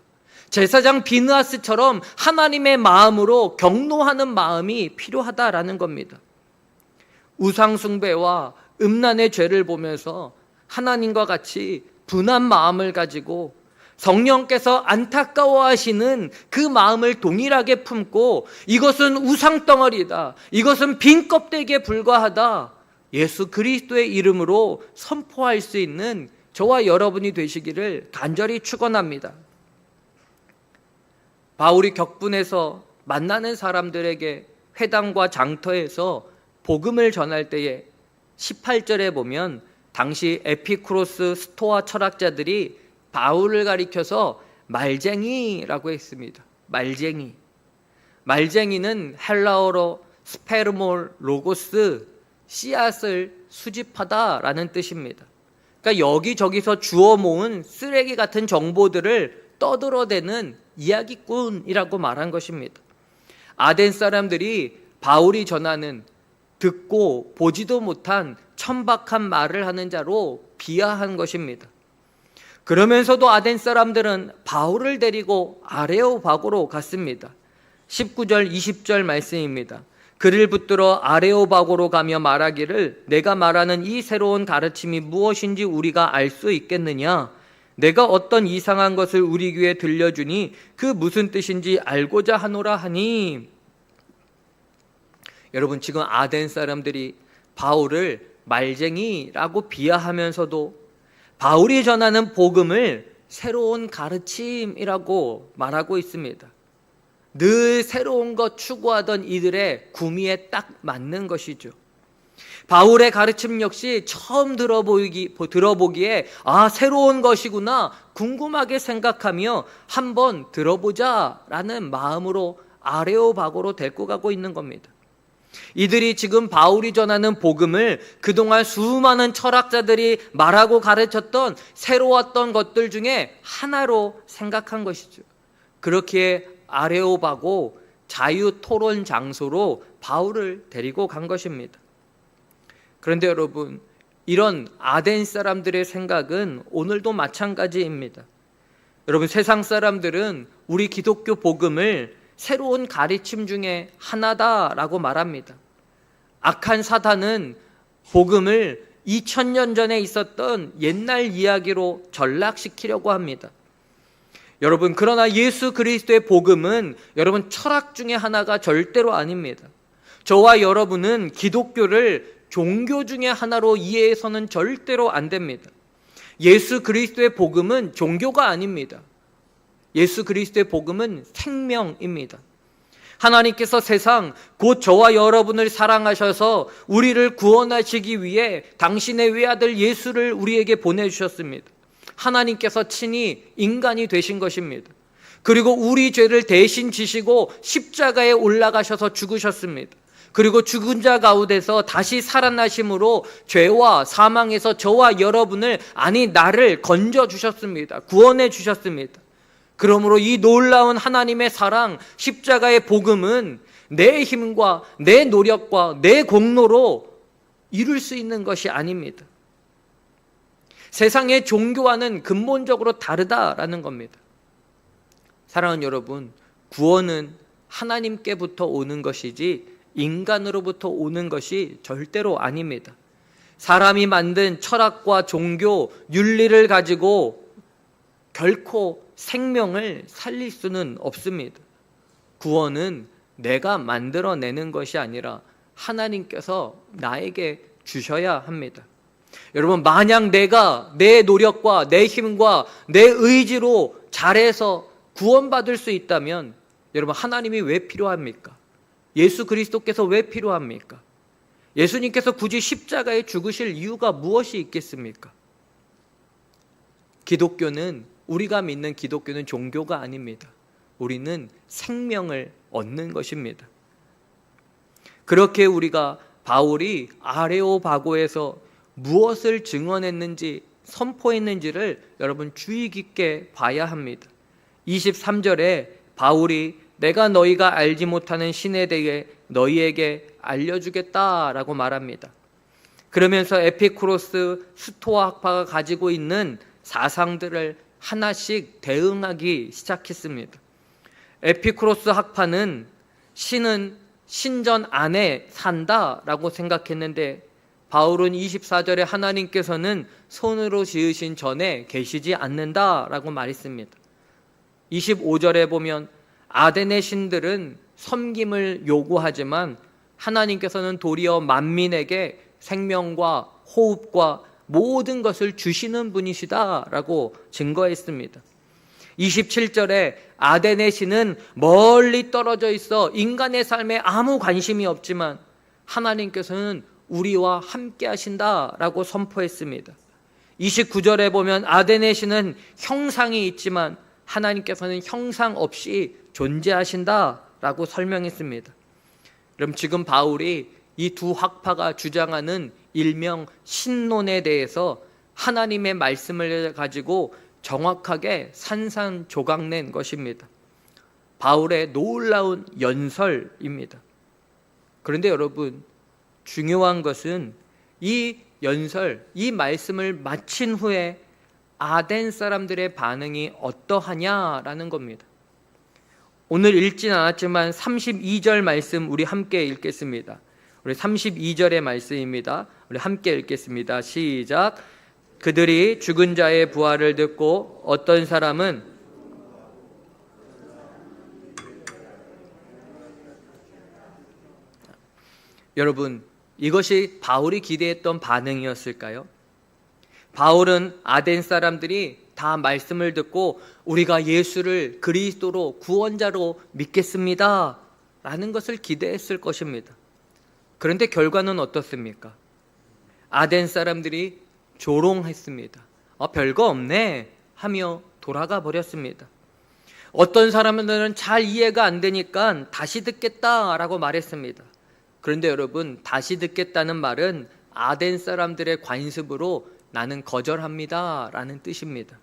Speaker 1: 제사장 비느하스처럼 하나님의 마음으로 경노하는 마음이 필요하다라는 겁니다. 우상 숭배와 음란의 죄를 보면서 하나님과 같이 분한 마음을 가지고 성령께서 안타까워하시는 그 마음을 동일하게 품고 이것은 우상덩어리다, 이것은 빈 껍데기에 불과하다, 예수 그리스도의 이름으로 선포할 수 있는 저와 여러분이 되시기를 간절히 축원합니다. 바울이 격분해서 만나는 사람들에게 회당과 장터에서 복음을 전할 때에 18절에 보면 당시 에피쿠로스 스토아 철학자들이 바울을 가리켜서 말쟁이라고 했습니다. 말쟁이. 말쟁이는 헬라어로 스페르몰 로고스, 씨앗을 수집하다라는 뜻입니다. 그러니까 여기저기서 주워 모은 쓰레기 같은 정보들을 떠들어대는 이야기꾼이라고 말한 것입니다. 아덴 사람들이 바울이 전하는 듣고 보지도 못한 천박한 말을 하는 자로 비하한 것입니다. 그러면서도 아덴 사람들은 바울을 데리고 아레오바고로 갔습니다. 19절 20절 말씀입니다. 그를 붙들어 아레오바고로 가며 말하기를 내가 말하는 이 새로운 가르침이 무엇인지 우리가 알 수 있겠느냐? 내가 어떤 이상한 것을 우리 귀에 들려주니 그 무슨 뜻인지 알고자 하노라 하니. 여러분, 지금 아덴 사람들이 바울을 말쟁이라고 비하하면서도 바울이 전하는 복음을 새로운 가르침이라고 말하고 있습니다. 늘 새로운 것 추구하던 이들의 구미에 딱 맞는 것이죠. 바울의 가르침 역시 처음 들어보기에 새로운 것이구나 궁금하게 생각하며 한번 들어보자라는 마음으로 아레오바고로 데리고 가고 있는 겁니다. 이들이 지금 바울이 전하는 복음을 그동안 수많은 철학자들이 말하고 가르쳤던 새로웠던 것들 중에 하나로 생각한 것이죠. 그렇기에 아레오바고 자유토론 장소로 바울을 데리고 간 것입니다. 그런데 여러분, 이런 아덴 사람들의 생각은 오늘도 마찬가지입니다. 여러분, 세상 사람들은 우리 기독교 복음을 새로운 가르침 중에 하나다라고 말합니다. 악한 사단은 복음을 2000년 전에 있었던 옛날 이야기로 전락시키려고 합니다. 여러분, 그러나 예수 그리스도의 복음은 여러분 철학 중에 하나가 절대로 아닙니다. 저와 여러분은 기독교를 종교 중에 하나로 이해해서는 절대로 안 됩니다. 예수 그리스도의 복음은 종교가 아닙니다. 예수 그리스도의 복음은 생명입니다. 하나님께서 세상 곧 저와 여러분을 사랑하셔서 우리를 구원하시기 위해 당신의 외아들 예수를 우리에게 보내주셨습니다. 하나님께서 친히 인간이 되신 것입니다. 그리고 우리 죄를 대신 지시고 십자가에 올라가셔서 죽으셨습니다. 그리고 죽은 자 가운데서 다시 살아나심으로 죄와 사망에서 저와 여러분을, 아니 나를 건져주셨습니다. 구원해 주셨습니다. 그러므로 이 놀라운 하나님의 사랑, 십자가의 복음은 내 힘과 내 노력과 내 공로로 이룰 수 있는 것이 아닙니다. 세상의 종교와는 근본적으로 다르다라는 겁니다. 사랑하는 여러분, 구원은 하나님께부터 오는 것이지 인간으로부터 오는 것이 절대로 아닙니다. 사람이 만든 철학과 종교, 윤리를 가지고 결코 생명을 살릴 수는 없습니다. 구원은 내가 만들어내는 것이 아니라 하나님께서 나에게 주셔야 합니다. 여러분, 만약 내가 내 노력과 내 힘과 내 의지로 잘해서 구원받을 수 있다면 여러분, 하나님이 왜 필요합니까? 예수 그리스도께서 왜 필요합니까? 예수님께서 굳이 십자가에 죽으실 이유가 무엇이 있겠습니까? 기독교는, 우리가 믿는 기독교는 종교가 아닙니다. 우리는 생명을 얻는 것입니다. 그렇게 우리가 바울이 아레오바고에서 무엇을 증언했는지, 선포했는지를 여러분 주의 깊게 봐야 합니다. 23절에 바울이 내가 너희가 알지 못하는 신에 대해 너희에게 알려주겠다라고 말합니다. 그러면서 에피쿠로스 스토아 학파가 가지고 있는 사상들을 하나씩 대응하기 시작했습니다. 에피쿠로스 학파는 신은 신전 안에 산다라고 생각했는데 바울은 24절에 하나님께서는 손으로 지으신 전에 계시지 않는다라고 말했습니다. 25절에 보면 아덴의 신들은 섬김을 요구하지만 하나님께서는 도리어 만민에게 생명과 호흡과 모든 것을 주시는 분이시다라고 증거했습니다. 27절에 아덴의 신은 멀리 떨어져 있어 인간의 삶에 아무 관심이 없지만 하나님께서는 우리와 함께 하신다라고 선포했습니다. 29절에 보면 아덴의 신은 형상이 있지만 하나님께서는 형상 없이 존재하신다라고 설명했습니다. 그럼 지금 바울이 이 두 학파가 주장하는 일명 신론에 대해서 하나님의 말씀을 가지고 정확하게 산산조각낸 것입니다. 바울의 놀라운 연설입니다. 그런데 여러분, 중요한 것은 이 연설, 이 말씀을 마친 후에 아덴 사람들의 반응이 어떠하냐라는 겁니다. 오늘 읽진 않았지만 32절 말씀 우리 함께 읽겠습니다. 우리 32절의 말씀입니다. 우리 함께 읽겠습니다. 시작. 그들이 죽은 자의 부활을 듣고 어떤 사람은 여러분, 이것이 바울이 기대했던 반응이었을까요? 바울은 아덴 사람들이 다 말씀을 듣고 우리가 예수를 그리스도로 구원자로 믿겠습니다 라는 것을 기대했을 것입니다. 그런데 결과는 어떻습니까? 아덴 사람들이 조롱했습니다. 별거 없네 하며 돌아가 버렸습니다. 어떤 사람들은 잘 이해가 안 되니까 다시 듣겠다라고 말했습니다. 그런데 여러분, 다시 듣겠다는 말은 아덴 사람들의 관습으로 나는 거절합니다 라는 뜻입니다.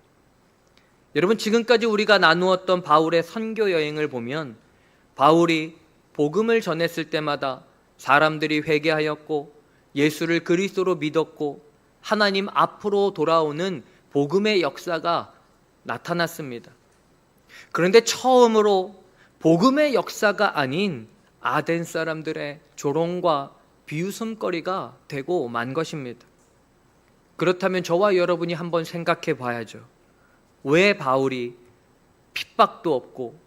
Speaker 1: 여러분, 지금까지 우리가 나누었던 바울의 선교 여행을 보면 바울이 복음을 전했을 때마다 사람들이 회개하였고 예수를 그리스도로 믿었고 하나님 앞으로 돌아오는 복음의 역사가 나타났습니다. 그런데 처음으로 복음의 역사가 아닌 아덴 사람들의 조롱과 비웃음거리가 되고 만 것입니다. 그렇다면 저와 여러분이 한번 생각해 봐야죠. 왜 바울이 핍박도 없고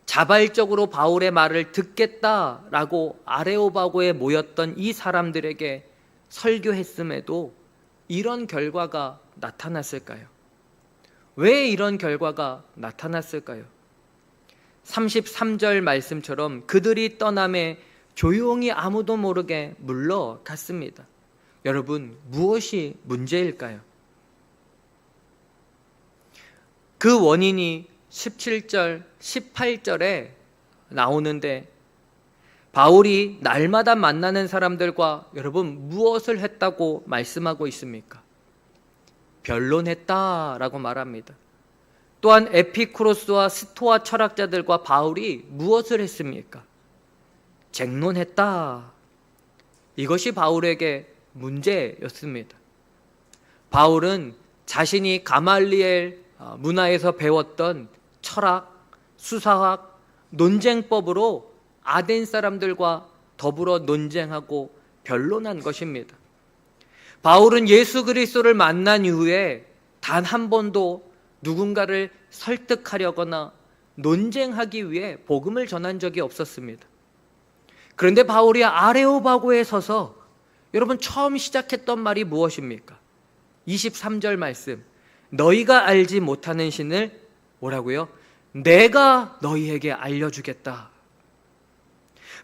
Speaker 1: 자발적으로 바울의 말을 듣겠다라고 아레오바고에 모였던 이 사람들에게 설교했음에도 이런 결과가 나타났을까요? 왜 이런 결과가 나타났을까요? 33절 말씀처럼 그들이 떠남에 조용히 아무도 모르게 물러갔습니다. 여러분, 무엇이 문제일까요? 그 원인이 17절, 18절에 나오는데 바울이 날마다 만나는 사람들과 여러분 무엇을 했다고 말씀하고 있습니까? 변론했다라고 말합니다. 또한 에피쿠로스와 스토아 철학자들과 바울이 무엇을 했습니까? 쟁론했다. 이것이 바울에게 문제였습니다. 바울은 자신이 가말리엘 문화에서 배웠던 철학, 수사학, 논쟁법으로 아덴 사람들과 더불어 논쟁하고 변론한 것입니다. 바울은 예수 그리스도를 만난 이후에 단 한 번도 누군가를 설득하려거나 논쟁하기 위해 복음을 전한 적이 없었습니다. 그런데 바울이 아레오바고에 서서 여러분 처음 시작했던 말이 무엇입니까? 23절 말씀, 너희가 알지 못하는 신을 뭐라고요? 내가 너희에게 알려주겠다.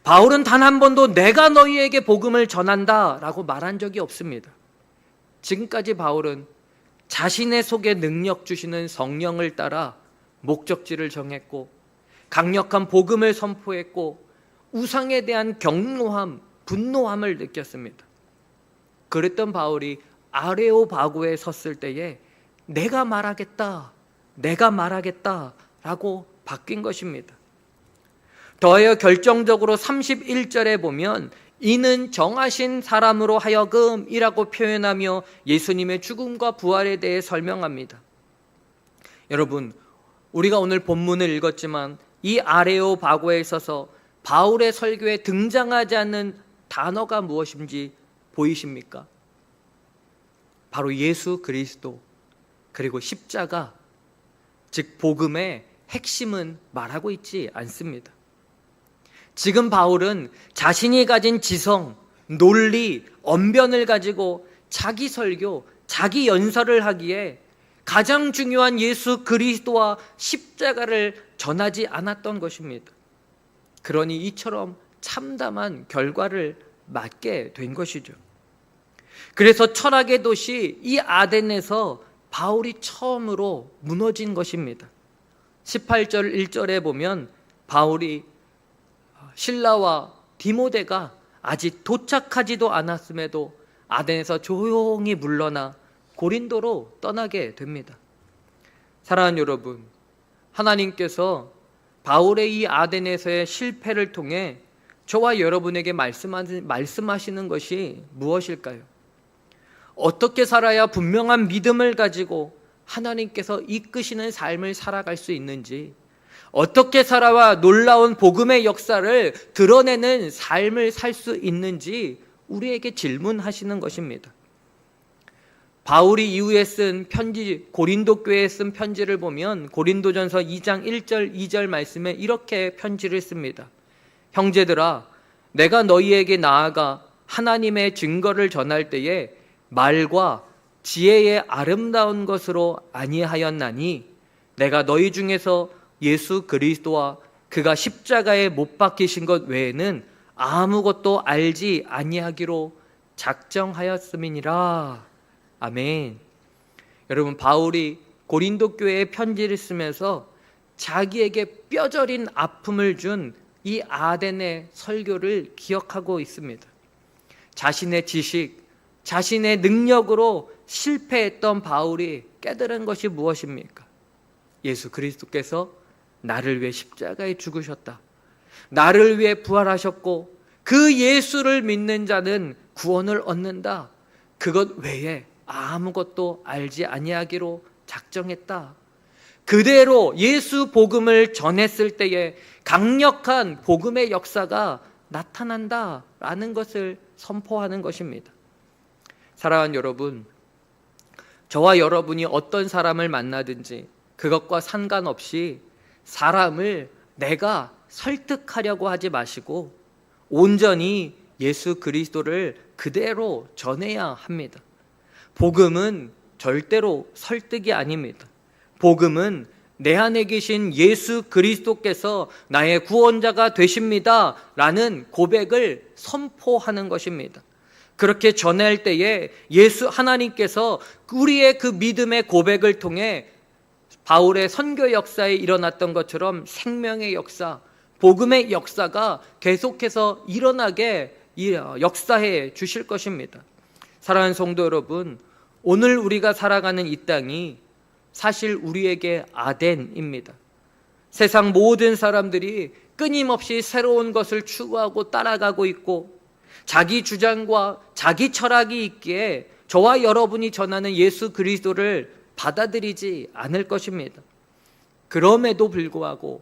Speaker 1: 바울은 단 한 번도 내가 너희에게 복음을 전한다 라고 말한 적이 없습니다. 지금까지 바울은 자신의 속에 능력 주시는 성령을 따라 목적지를 정했고 강력한 복음을 선포했고 우상에 대한 경노함, 분노함을 느꼈습니다. 그랬던 바울이 아레오바고에 섰을 때에 내가 말하겠다 라고 바뀐 것입니다. 더하여 결정적으로 31절에 보면 이는 정하신 사람으로 하여금 이라고 표현하며 예수님의 죽음과 부활에 대해 설명합니다. 여러분, 우리가 오늘 본문을 읽었지만 이 아레오바고에 있어서 바울의 설교에 등장하지 않는 단어가 무엇인지 보이십니까? 바로 예수 그리스도 그리고 십자가, 즉 복음의 핵심은 말하고 있지 않습니다. 지금 바울은 자신이 가진 지성, 논리, 언변을 가지고 자기 설교, 자기 연설을 하기에 가장 중요한 예수 그리스도와 십자가를 전하지 않았던 것입니다. 그러니 이처럼 참담한 결과를 맞게 된 것이죠. 그래서 철학의 도시 이 아덴에서 바울이 처음으로 무너진 것입니다. 18절 1절에 보면 바울이 실라와 디모데가 아직 도착하지도 않았음에도 아덴에서 조용히 물러나 고린도로 떠나게 됩니다. 사랑하는 여러분, 하나님께서 바울의 이 아덴에서의 실패를 통해 저와 여러분에게 말씀하시는 것이 무엇일까요? 어떻게 살아야 분명한 믿음을 가지고 하나님께서 이끄시는 삶을 살아갈 수 있는지, 어떻게 살아야 놀라운 복음의 역사를 드러내는 삶을 살 수 있는지 우리에게 질문하시는 것입니다. 바울이 이후에 쓴 편지, 고린도 교회에 쓴 편지를 보면 고린도전서 2장 1절 2절 말씀에 이렇게 편지를 씁니다. 형제들아, 내가 너희에게 나아가 하나님의 증거를 전할 때에 말과 지혜의 아름다운 것으로 아니하였나니 내가 너희 중에서 예수 그리스도와 그가 십자가에 못 박히신 것 외에는 아무것도 알지 아니하기로 작정하였음이니라. 아멘. 여러분, 바울이 고린도 교회에 편지를 쓰면서 자기에게 뼈저린 아픔을 준 이 아덴의 설교를 기억하고 있습니다. 자신의 지식, 자신의 능력으로 실패했던 바울이 깨달은 것이 무엇입니까? 예수 그리스도께서 나를 위해 십자가에 죽으셨다. 나를 위해 부활하셨고 그 예수를 믿는 자는 구원을 얻는다. 그것 외에 아무것도 알지 아니하기로 작정했다. 그대로 예수 복음을 전했을 때에 강력한 복음의 역사가 나타난다라는 것을 선포하는 것입니다. 사랑하는 여러분, 저와 여러분이 어떤 사람을 만나든지 그것과 상관없이 사람을 내가 설득하려고 하지 마시고 온전히 예수 그리스도를 그대로 전해야 합니다. 복음은 절대로 설득이 아닙니다. 복음은 내 안에 계신 예수 그리스도께서 나의 구원자가 되십니다 라는 고백을 선포하는 것입니다. 그렇게 전할 때에 하나님께서 우리의 그 믿음의 고백을 통해 바울의 선교 역사에 일어났던 것처럼 생명의 역사, 복음의 역사가 계속해서 일어나게 역사해 주실 것입니다. 사랑하는 성도 여러분, 오늘 우리가 살아가는 이 땅이 사실 우리에게 아덴입니다. 세상 모든 사람들이 끊임없이 새로운 것을 추구하고 따라가고 있고 자기 주장과 자기 철학이 있기에 저와 여러분이 전하는 예수 그리스도를 받아들이지 않을 것입니다. 그럼에도 불구하고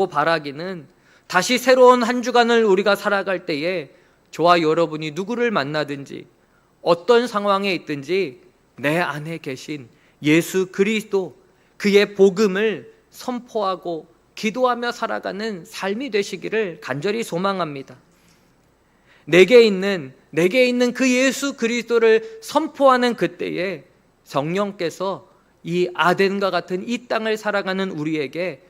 Speaker 1: 바라기는 다시 새로운 한 주간을 우리가 살아갈 때에 저와 여러분이 누구를 만나든지 어떤 상황에 있든지 내 안에 계신 예수 그리스도, 그의 복음을 선포하고 기도하며 살아가는 삶이 되시기를 간절히 소망합니다. 내게 있는 그 예수 그리스도를 선포하는 그때에 성령께서 이 아덴과 같은 이 땅을 살아가는 우리에게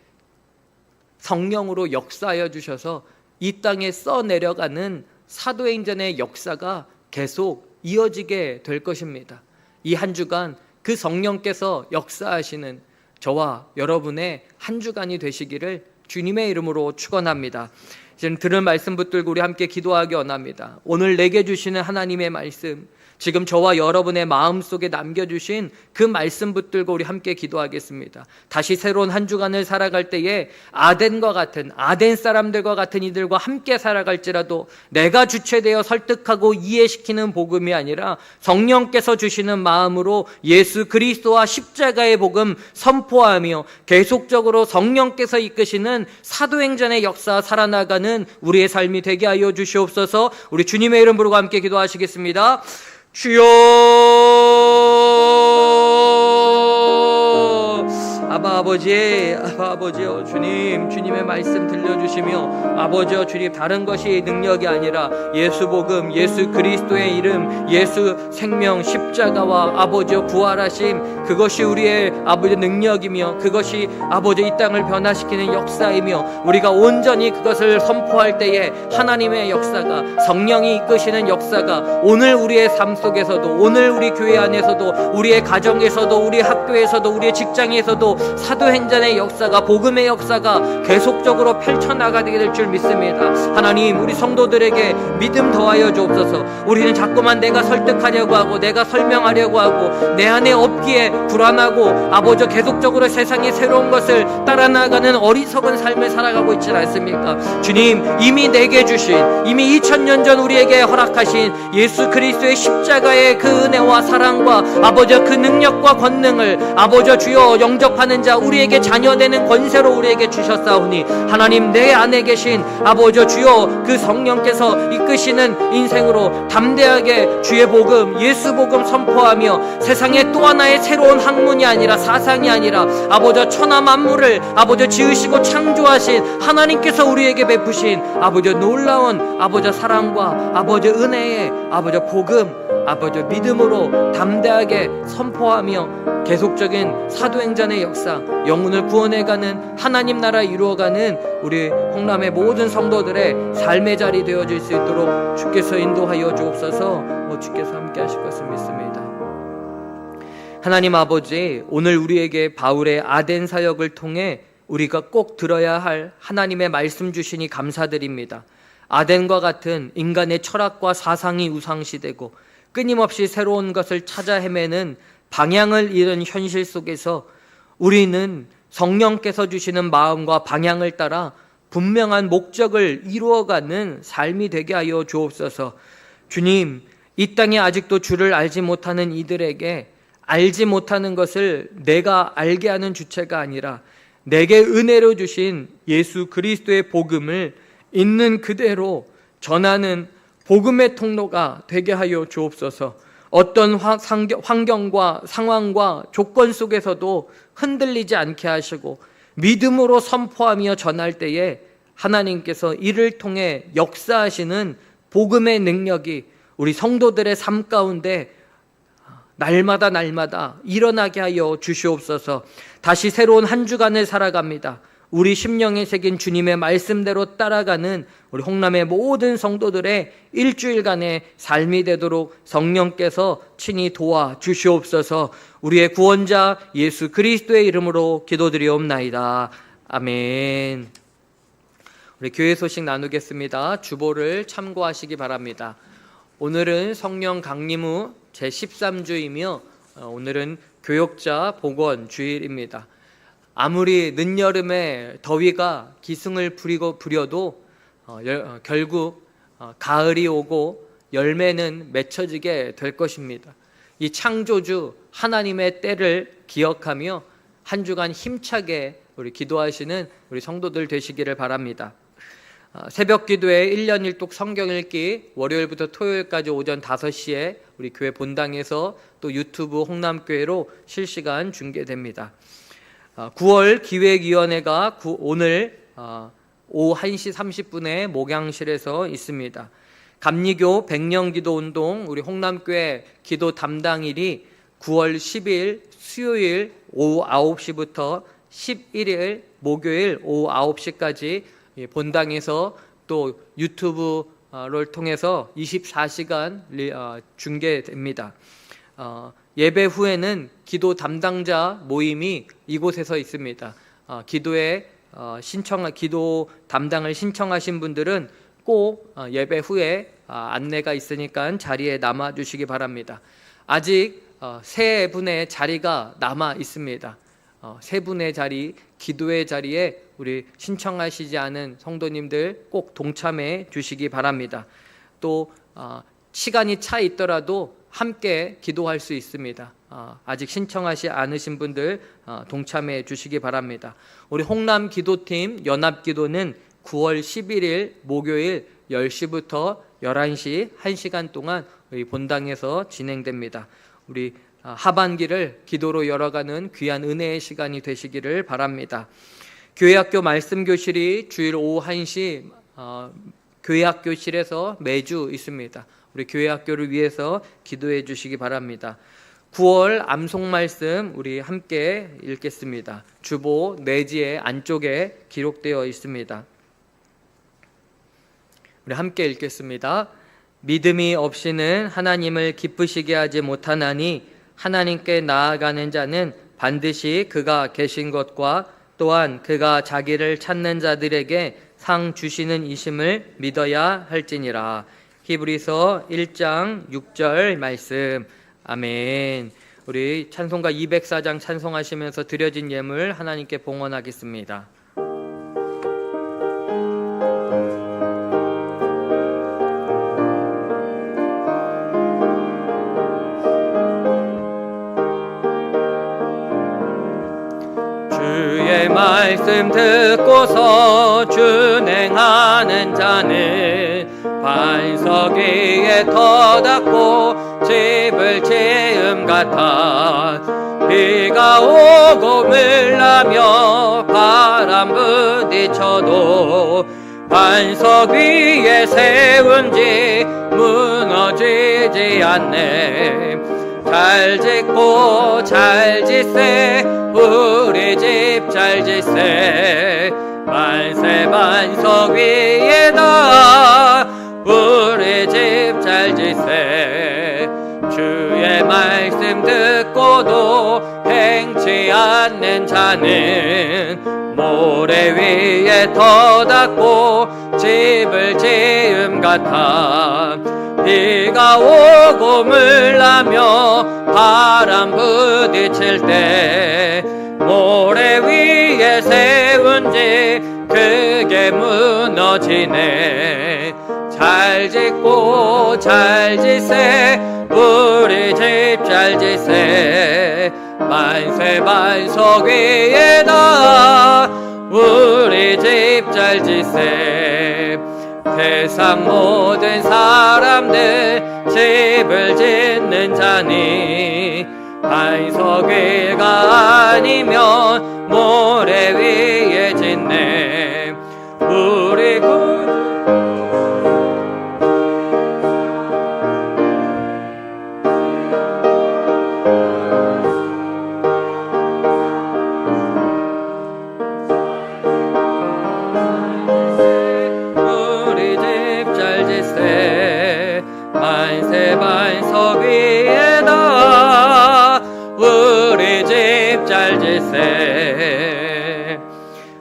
Speaker 1: 성령으로 역사하여 주셔서 이 땅에 써내려가는 사도행전의 역사가 계속 이어지게 될 것입니다. 이 한 주간 그 성령께서 역사하시는 저와 여러분의 한 주간이 되시기를 주님의 이름으로 축원합니다. 지금 들은 말씀 붙들고 우리 함께 기도하기 원합니다. 오늘 내게 주시는 하나님의 말씀, 지금 저와 여러분의 마음속에 남겨주신 그 말씀 붙들고 우리 함께 기도하겠습니다. 다시 새로운 한 주간을 살아갈 때에 아덴 사람들과 같은 이들과 함께 살아갈지라도 내가 주체되어 설득하고 이해시키는 복음이 아니라 성령께서 주시는 마음으로 예수 그리스도와 십자가의 복음 선포하며 계속적으로 성령께서 이끄시는 사도행전의 역사 살아나가는 우리의 삶이 되게 하여 주시옵소서. 우리 주님의 이름 부르고 함께 기도하시겠습니다. 주여, 아바 아버지요 주님, 주님의 말씀 들려주시며 아버지요 주님, 다른 것이 능력이 아니라 예수 복음, 예수 그리스도의 이름, 예수 생명, 십자가와 아버지요 부활하심, 그것이 우리의 아버지 능력이며 그것이 아버지 이 땅을 변화시키는 역사이며, 우리가 온전히 그것을 선포할 때에 하나님의 역사가, 성령이 이끄시는 역사가 오늘 우리의 삶 속에서도, 오늘 우리 교회 안에서도, 우리의 가정에서도, 우리 학교에서도, 우리의 직장에서도 사도행전의 역사가, 복음의 역사가 계속적으로 펼쳐나가게 될 줄 믿습니다. 하나님, 우리 성도들에게 믿음 더하여 주옵소서. 우리는 자꾸만 내가 설득하려고 하고 내가 설명하려고 하고 내 안에 없기에 불안하고 아버지 계속적으로 세상의 새로운 것을 따라 나가는 어리석은 삶을 살아가고 있지 않습니까? 주님, 이미 내게 주신, 이미 2000년 전 우리에게 허락하신 예수 그리스도의 십자가의 그 은혜와 사랑과 아버지 그 능력과 권능을 아버지 주여 영접하는 자, 우리에게 자녀되는 권세로 우리에게 주셨사오니, 하나님, 내 안에 계신 아버지 주여 그 성령께서 이끄시는 인생으로 담대하게 주의 복음, 예수 복음 선포하며 세상에 또 하나의 새로운 학문이 아니라, 사상이 아니라 아버지 천하 만물을 아버지 지으시고 창조하신 하나님께서 우리에게 베푸신 아버지 놀라운 아버지 사랑과 아버지 은혜의 아버지 복음, 아버지 믿음으로 담대하게 선포하며 계속적인 사도행전의 역사, 영혼을 구원해가는 하나님 나라 이루어가는 우리 홍남의 모든 성도들의 삶의 자리 되어질 수 있도록 주께서 인도하여 주옵소서. 주께서 함께 하실 것을 믿습니다. 하나님 아버지, 오늘 우리에게 바울의 아덴 사역을 통해 우리가 꼭 들어야 할 하나님의 말씀 주시니 감사드립니다. 아덴과 같은 인간의 철학과 사상이 우상시되고 끊임없이 새로운 것을 찾아 헤매는 방향을 잃은 현실 속에서 우리는 성령께서 주시는 마음과 방향을 따라 분명한 목적을 이루어가는 삶이 되게 하여 주옵소서. 주님, 이 땅에 아직도 주를 알지 못하는 이들에게 알지 못하는 것을 내가 알게 하는 주체가 아니라 내게 은혜로 주신 예수 그리스도의 복음을 있는 그대로 전하는 복음의 통로가 되게 하여 주옵소서. 어떤 환경과 상황과 조건 속에서도 흔들리지 않게 하시고 믿음으로 선포하며 전할 때에 하나님께서 이를 통해 역사하시는 복음의 능력이 우리 성도들의 삶 가운데 날마다 일어나게 하여 주시옵소서. 다시 새로운 한 주간을 살아갑니다. 우리 심령에 새긴 주님의 말씀대로 따라가는 우리 홍남의 모든 성도들의 일주일간의 삶이 되도록 성령께서 친히 도와 주시옵소서. 우리의 구원자 예수 그리스도의 이름으로 기도드리옵나이다. 아멘. 우리 교회 소식 나누겠습니다. 주보를 참고하시기 바랍니다. 오늘은 성령 강림 후 제13주이며 오늘은 교역자 복원 주일입니다. 아무리 늦여름에 더위가 기승을 부려도 결국 가을이 오고 열매는 맺혀지게 될 것입니다. 이 창조주 하나님의 때를 기억하며 한 주간 힘차게 우리 기도하시는 우리 성도들 되시기를 바랍니다. 새벽 기도회 1년 1독 성경 읽기 월요일부터 토요일까지 오전 5시에 우리 교회 본당에서 또 유튜브 홍남교회로 실시간 중계됩니다. 9월 기획위원회가 오늘 오후 1시 30분에 목양실에서 있습니다. 감리교 100년 기도운동 우리 홍남교회 기도 담당일이 9월 10일 수요일 오후 9시부터 11일 목요일 오후 9시까지 본당에서 또 유튜브를 통해서 24시간 중계됩니다. 예배 후에는 기도 담당자 모임이 이곳에서 있습니다. 기도에 기도 담당을 신청하신 분들은 꼭 예배 후에 안내가 있으니까 자리에 남아 주시기 바랍니다. 아직 세 분의 자리가 남아 있습니다. 세 분의 자리, 기도의 자리에 우리 신청하시지 않은 성도님들 꼭 동참해 주시기 바랍니다. 또 시간이 차 있더라도 함께 기도할 수 있습니다. 아직 신청하지 않으신 분들 동참해 주시기 바랍니다. 우리 홍남 기도팀 연합기도는 9월 11일 목요일 10시부터 11시 1시간 동안 우리 본당에서 진행됩니다. 우리 하반기를 기도로 열어가는 귀한 은혜의 시간이 되시기를 바랍니다. 교회학교 말씀교실이 주일 오후 1시 교회학교실에서 매주 있습니다. 우리 교회학교를 위해서 기도해 주시기 바랍니다. 9월 암송 말씀 우리 함께 읽겠습니다. 주보 내지의 안쪽에 기록되어 있습니다. 우리 함께 읽겠습니다. 믿음이 없이는 하나님을 기쁘시게 하지 못하나니 하나님께 나아가는 자는 반드시 그가 계신 것과 또한 그가 자기를 찾는 자들에게 상 주시는 이심을 믿어야 할지니라. 히브리서 1장 6절 말씀. 아멘. 우리 찬송가 204장 찬송하시면서 드려진 예물 하나님께 봉헌하겠습니다. 주의 말씀 듣고서 준행하는 자는 반석 위에 터닫고 집을 지음 같아 비가 오고 물나며 바람 부딪혀도 반석 위에 세운 집 무너지지 않네. 잘 짓고 잘 짓세 우리 집 잘 짓세 만세 반석 위에다 우리 집 잘 짓세. 주의 말씀 듣고도 행치 않는 자는 모래 위에 터닫고 집을 지음 같아 비가 오고 물나며 바람 부딪힐 때 모래 위에 세운 집 그게 무너지네. 잘 짓고 잘 짓세 우리 집 잘 짓세 만세 반석 위에다 우리 집 잘 짓세. 세상 모든 사람들 집을 짓는 자니 반석 위가 아니면 모래 위에 짓네. 우리 만세 반석 위에다 우리 집 잘 짓세.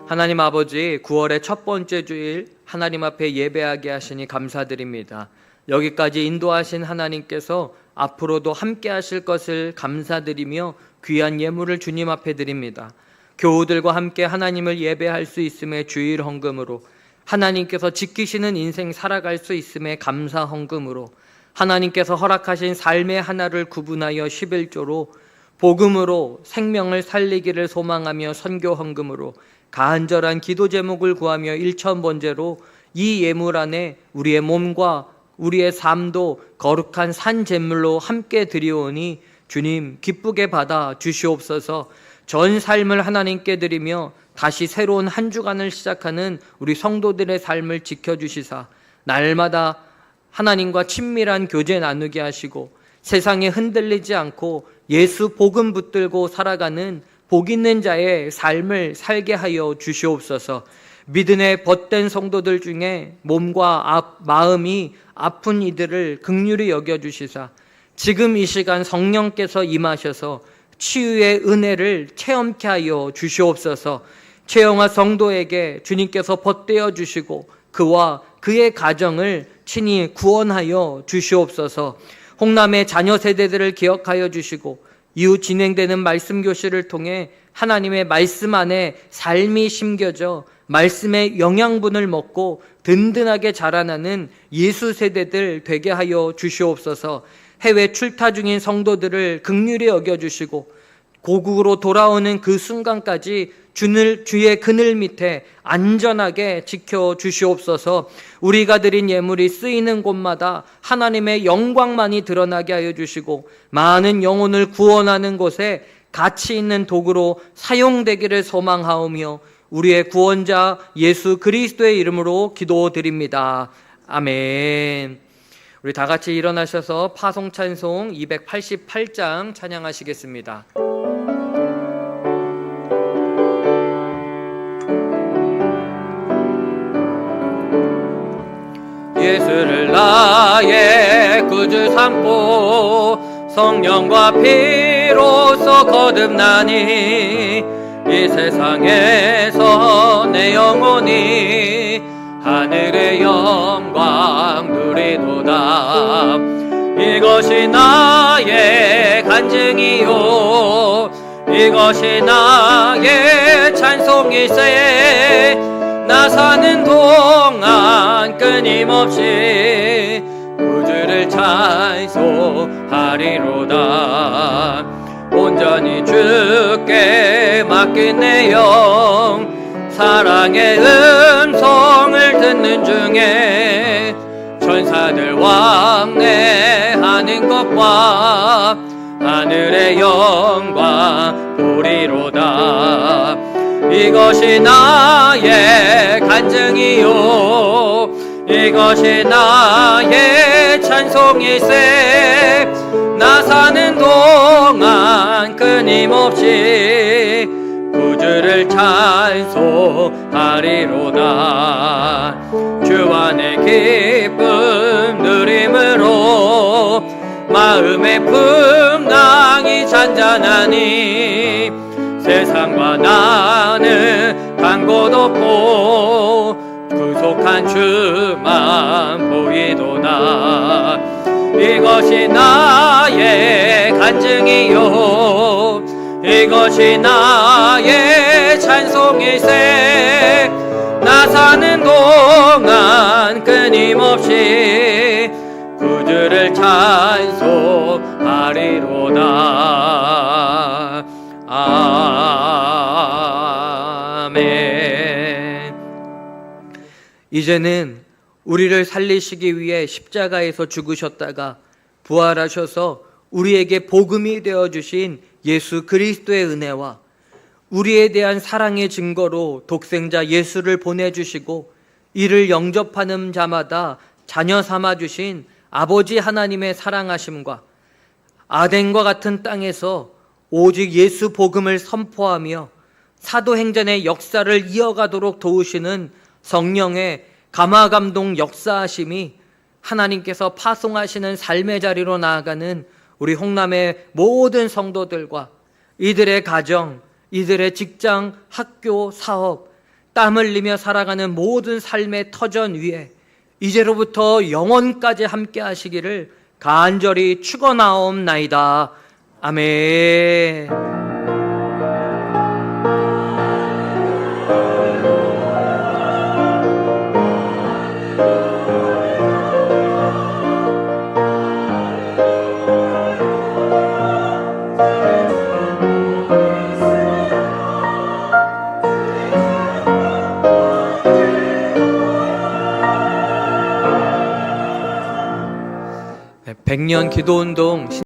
Speaker 1: 하나님 아버지, 9월의 첫 번째 주일 하나님 앞에 예배하게 하시니 감사드립니다. 여기까지 인도하신 하나님께서 앞으로도 함께 하실 것을 감사드리며 귀한 예물을 주님 앞에 드립니다. 교우들과 함께 하나님을 예배할 수 있음에 주일 헌금으로, 하나님께서 지키시는 인생 살아갈 수 있음에 감사 헌금으로, 하나님께서 허락하신 삶의 하나를 구분하여 11조로, 복음으로 생명을 살리기를 소망하며 선교 헌금으로, 간절한 기도 제목을 구하며 1,000번제로 이 예물 안에 우리의 몸과 우리의 삶도 거룩한 산 제물로 함께 드리오니 주님 기쁘게 받아 주시옵소서. 전 삶을 하나님께 드리며 다시 새로운 한 주간을 시작하는 우리 성도들의 삶을 지켜주시사 날마다 하나님과 친밀한 교제 나누게 하시고 세상에 흔들리지 않고 예수 복음 붙들고 살아가는 복 있는 자의 삶을 살게 하여 주시옵소서. 믿음의 벗된 성도들 중에 몸과 마음이 아픈 이들을 긍휼히 여겨주시사 지금 이 시간 성령께서 임하셔서 치유의 은혜를 체험케 하여 주시옵소서. 최영아 성도에게 주님께서 벗대어 주시고 그와 그의 가정을 친히 구원하여 주시옵소서. 홍남의 자녀 세대들을 기억하여 주시고 이후 진행되는 말씀 교실을 통해 하나님의 말씀 안에 삶이 심겨져 말씀의 영양분을 먹고 든든하게 자라나는 예수 세대들 되게 하여 주시옵소서. 해외 출타 중인 성도들을 긍휼히 여겨주시고 고국으로 돌아오는 그 순간까지 주의 그늘 밑에 안전하게 지켜주시옵소서. 우리가 드린 예물이 쓰이는 곳마다 하나님의 영광만이 드러나게 하여 주시고 많은 영혼을 구원하는 곳에 가치 있는 도구로 사용되기를 소망하오며 우리의 구원자 예수 그리스도의 이름으로 기도드립니다. 아멘. 우리 다 같이 일어나셔서 파송찬송 288장 찬양하시겠습니다. 예수를 나의 구주 삼고 성령과 피로써 거듭나니 이 세상에서 내 영혼이 하늘의 영광 누리도다. 이것이 나의 간증이요 이것이 나의 찬송일세. 나 사는 동안 끊임없이 구주를 찬송하리로다. 온전히 주께 맡긴 내 영 사랑의 음성을 듣는 중에 천사들 왕래하는 것과 하늘의 영광 보리로다. 이것이 나의 간증이요 이것이 나의 찬송일세. 나 사는 동안 끊임없이 구주를 찬송하리로다. 주 안의 기쁨 누림으로 마음의 풍랑이 잔잔하니 세상과 나는 간 곳 없고 구속한 주만 보이도다. 이것이 나의 간증이요 이것이 나의 찬송일세. 나 사는 동안 끊임없이 구주를 찬송하리로다. 아멘. 이제는 우리를 살리시기 위해 십자가에서 죽으셨다가 부활하셔서 우리에게 복음이 되어주신 예수 그리스도의 은혜와 우리에 대한 사랑의 증거로 독생자 예수를 보내주시고 이를 영접하는 자마다 자녀 삼아주신 아버지 하나님의 사랑하심과 아덴과 같은 땅에서 오직 예수 복음을 선포하며 사도행전의 역사를 이어가도록 도우시는 성령의 감화감동 역사하심이 하나님께서 파송하시는 삶의 자리로 나아가는 우리 홍남의 모든 성도들과 이들의 가정, 이들의 직장, 학교, 사업, 땀 흘리며 살아가는 모든 삶의 터전 위에 이제로부터 영원까지 함께 하시기를 간절히 축원하옵나이다. 아멘. 백년 기도운동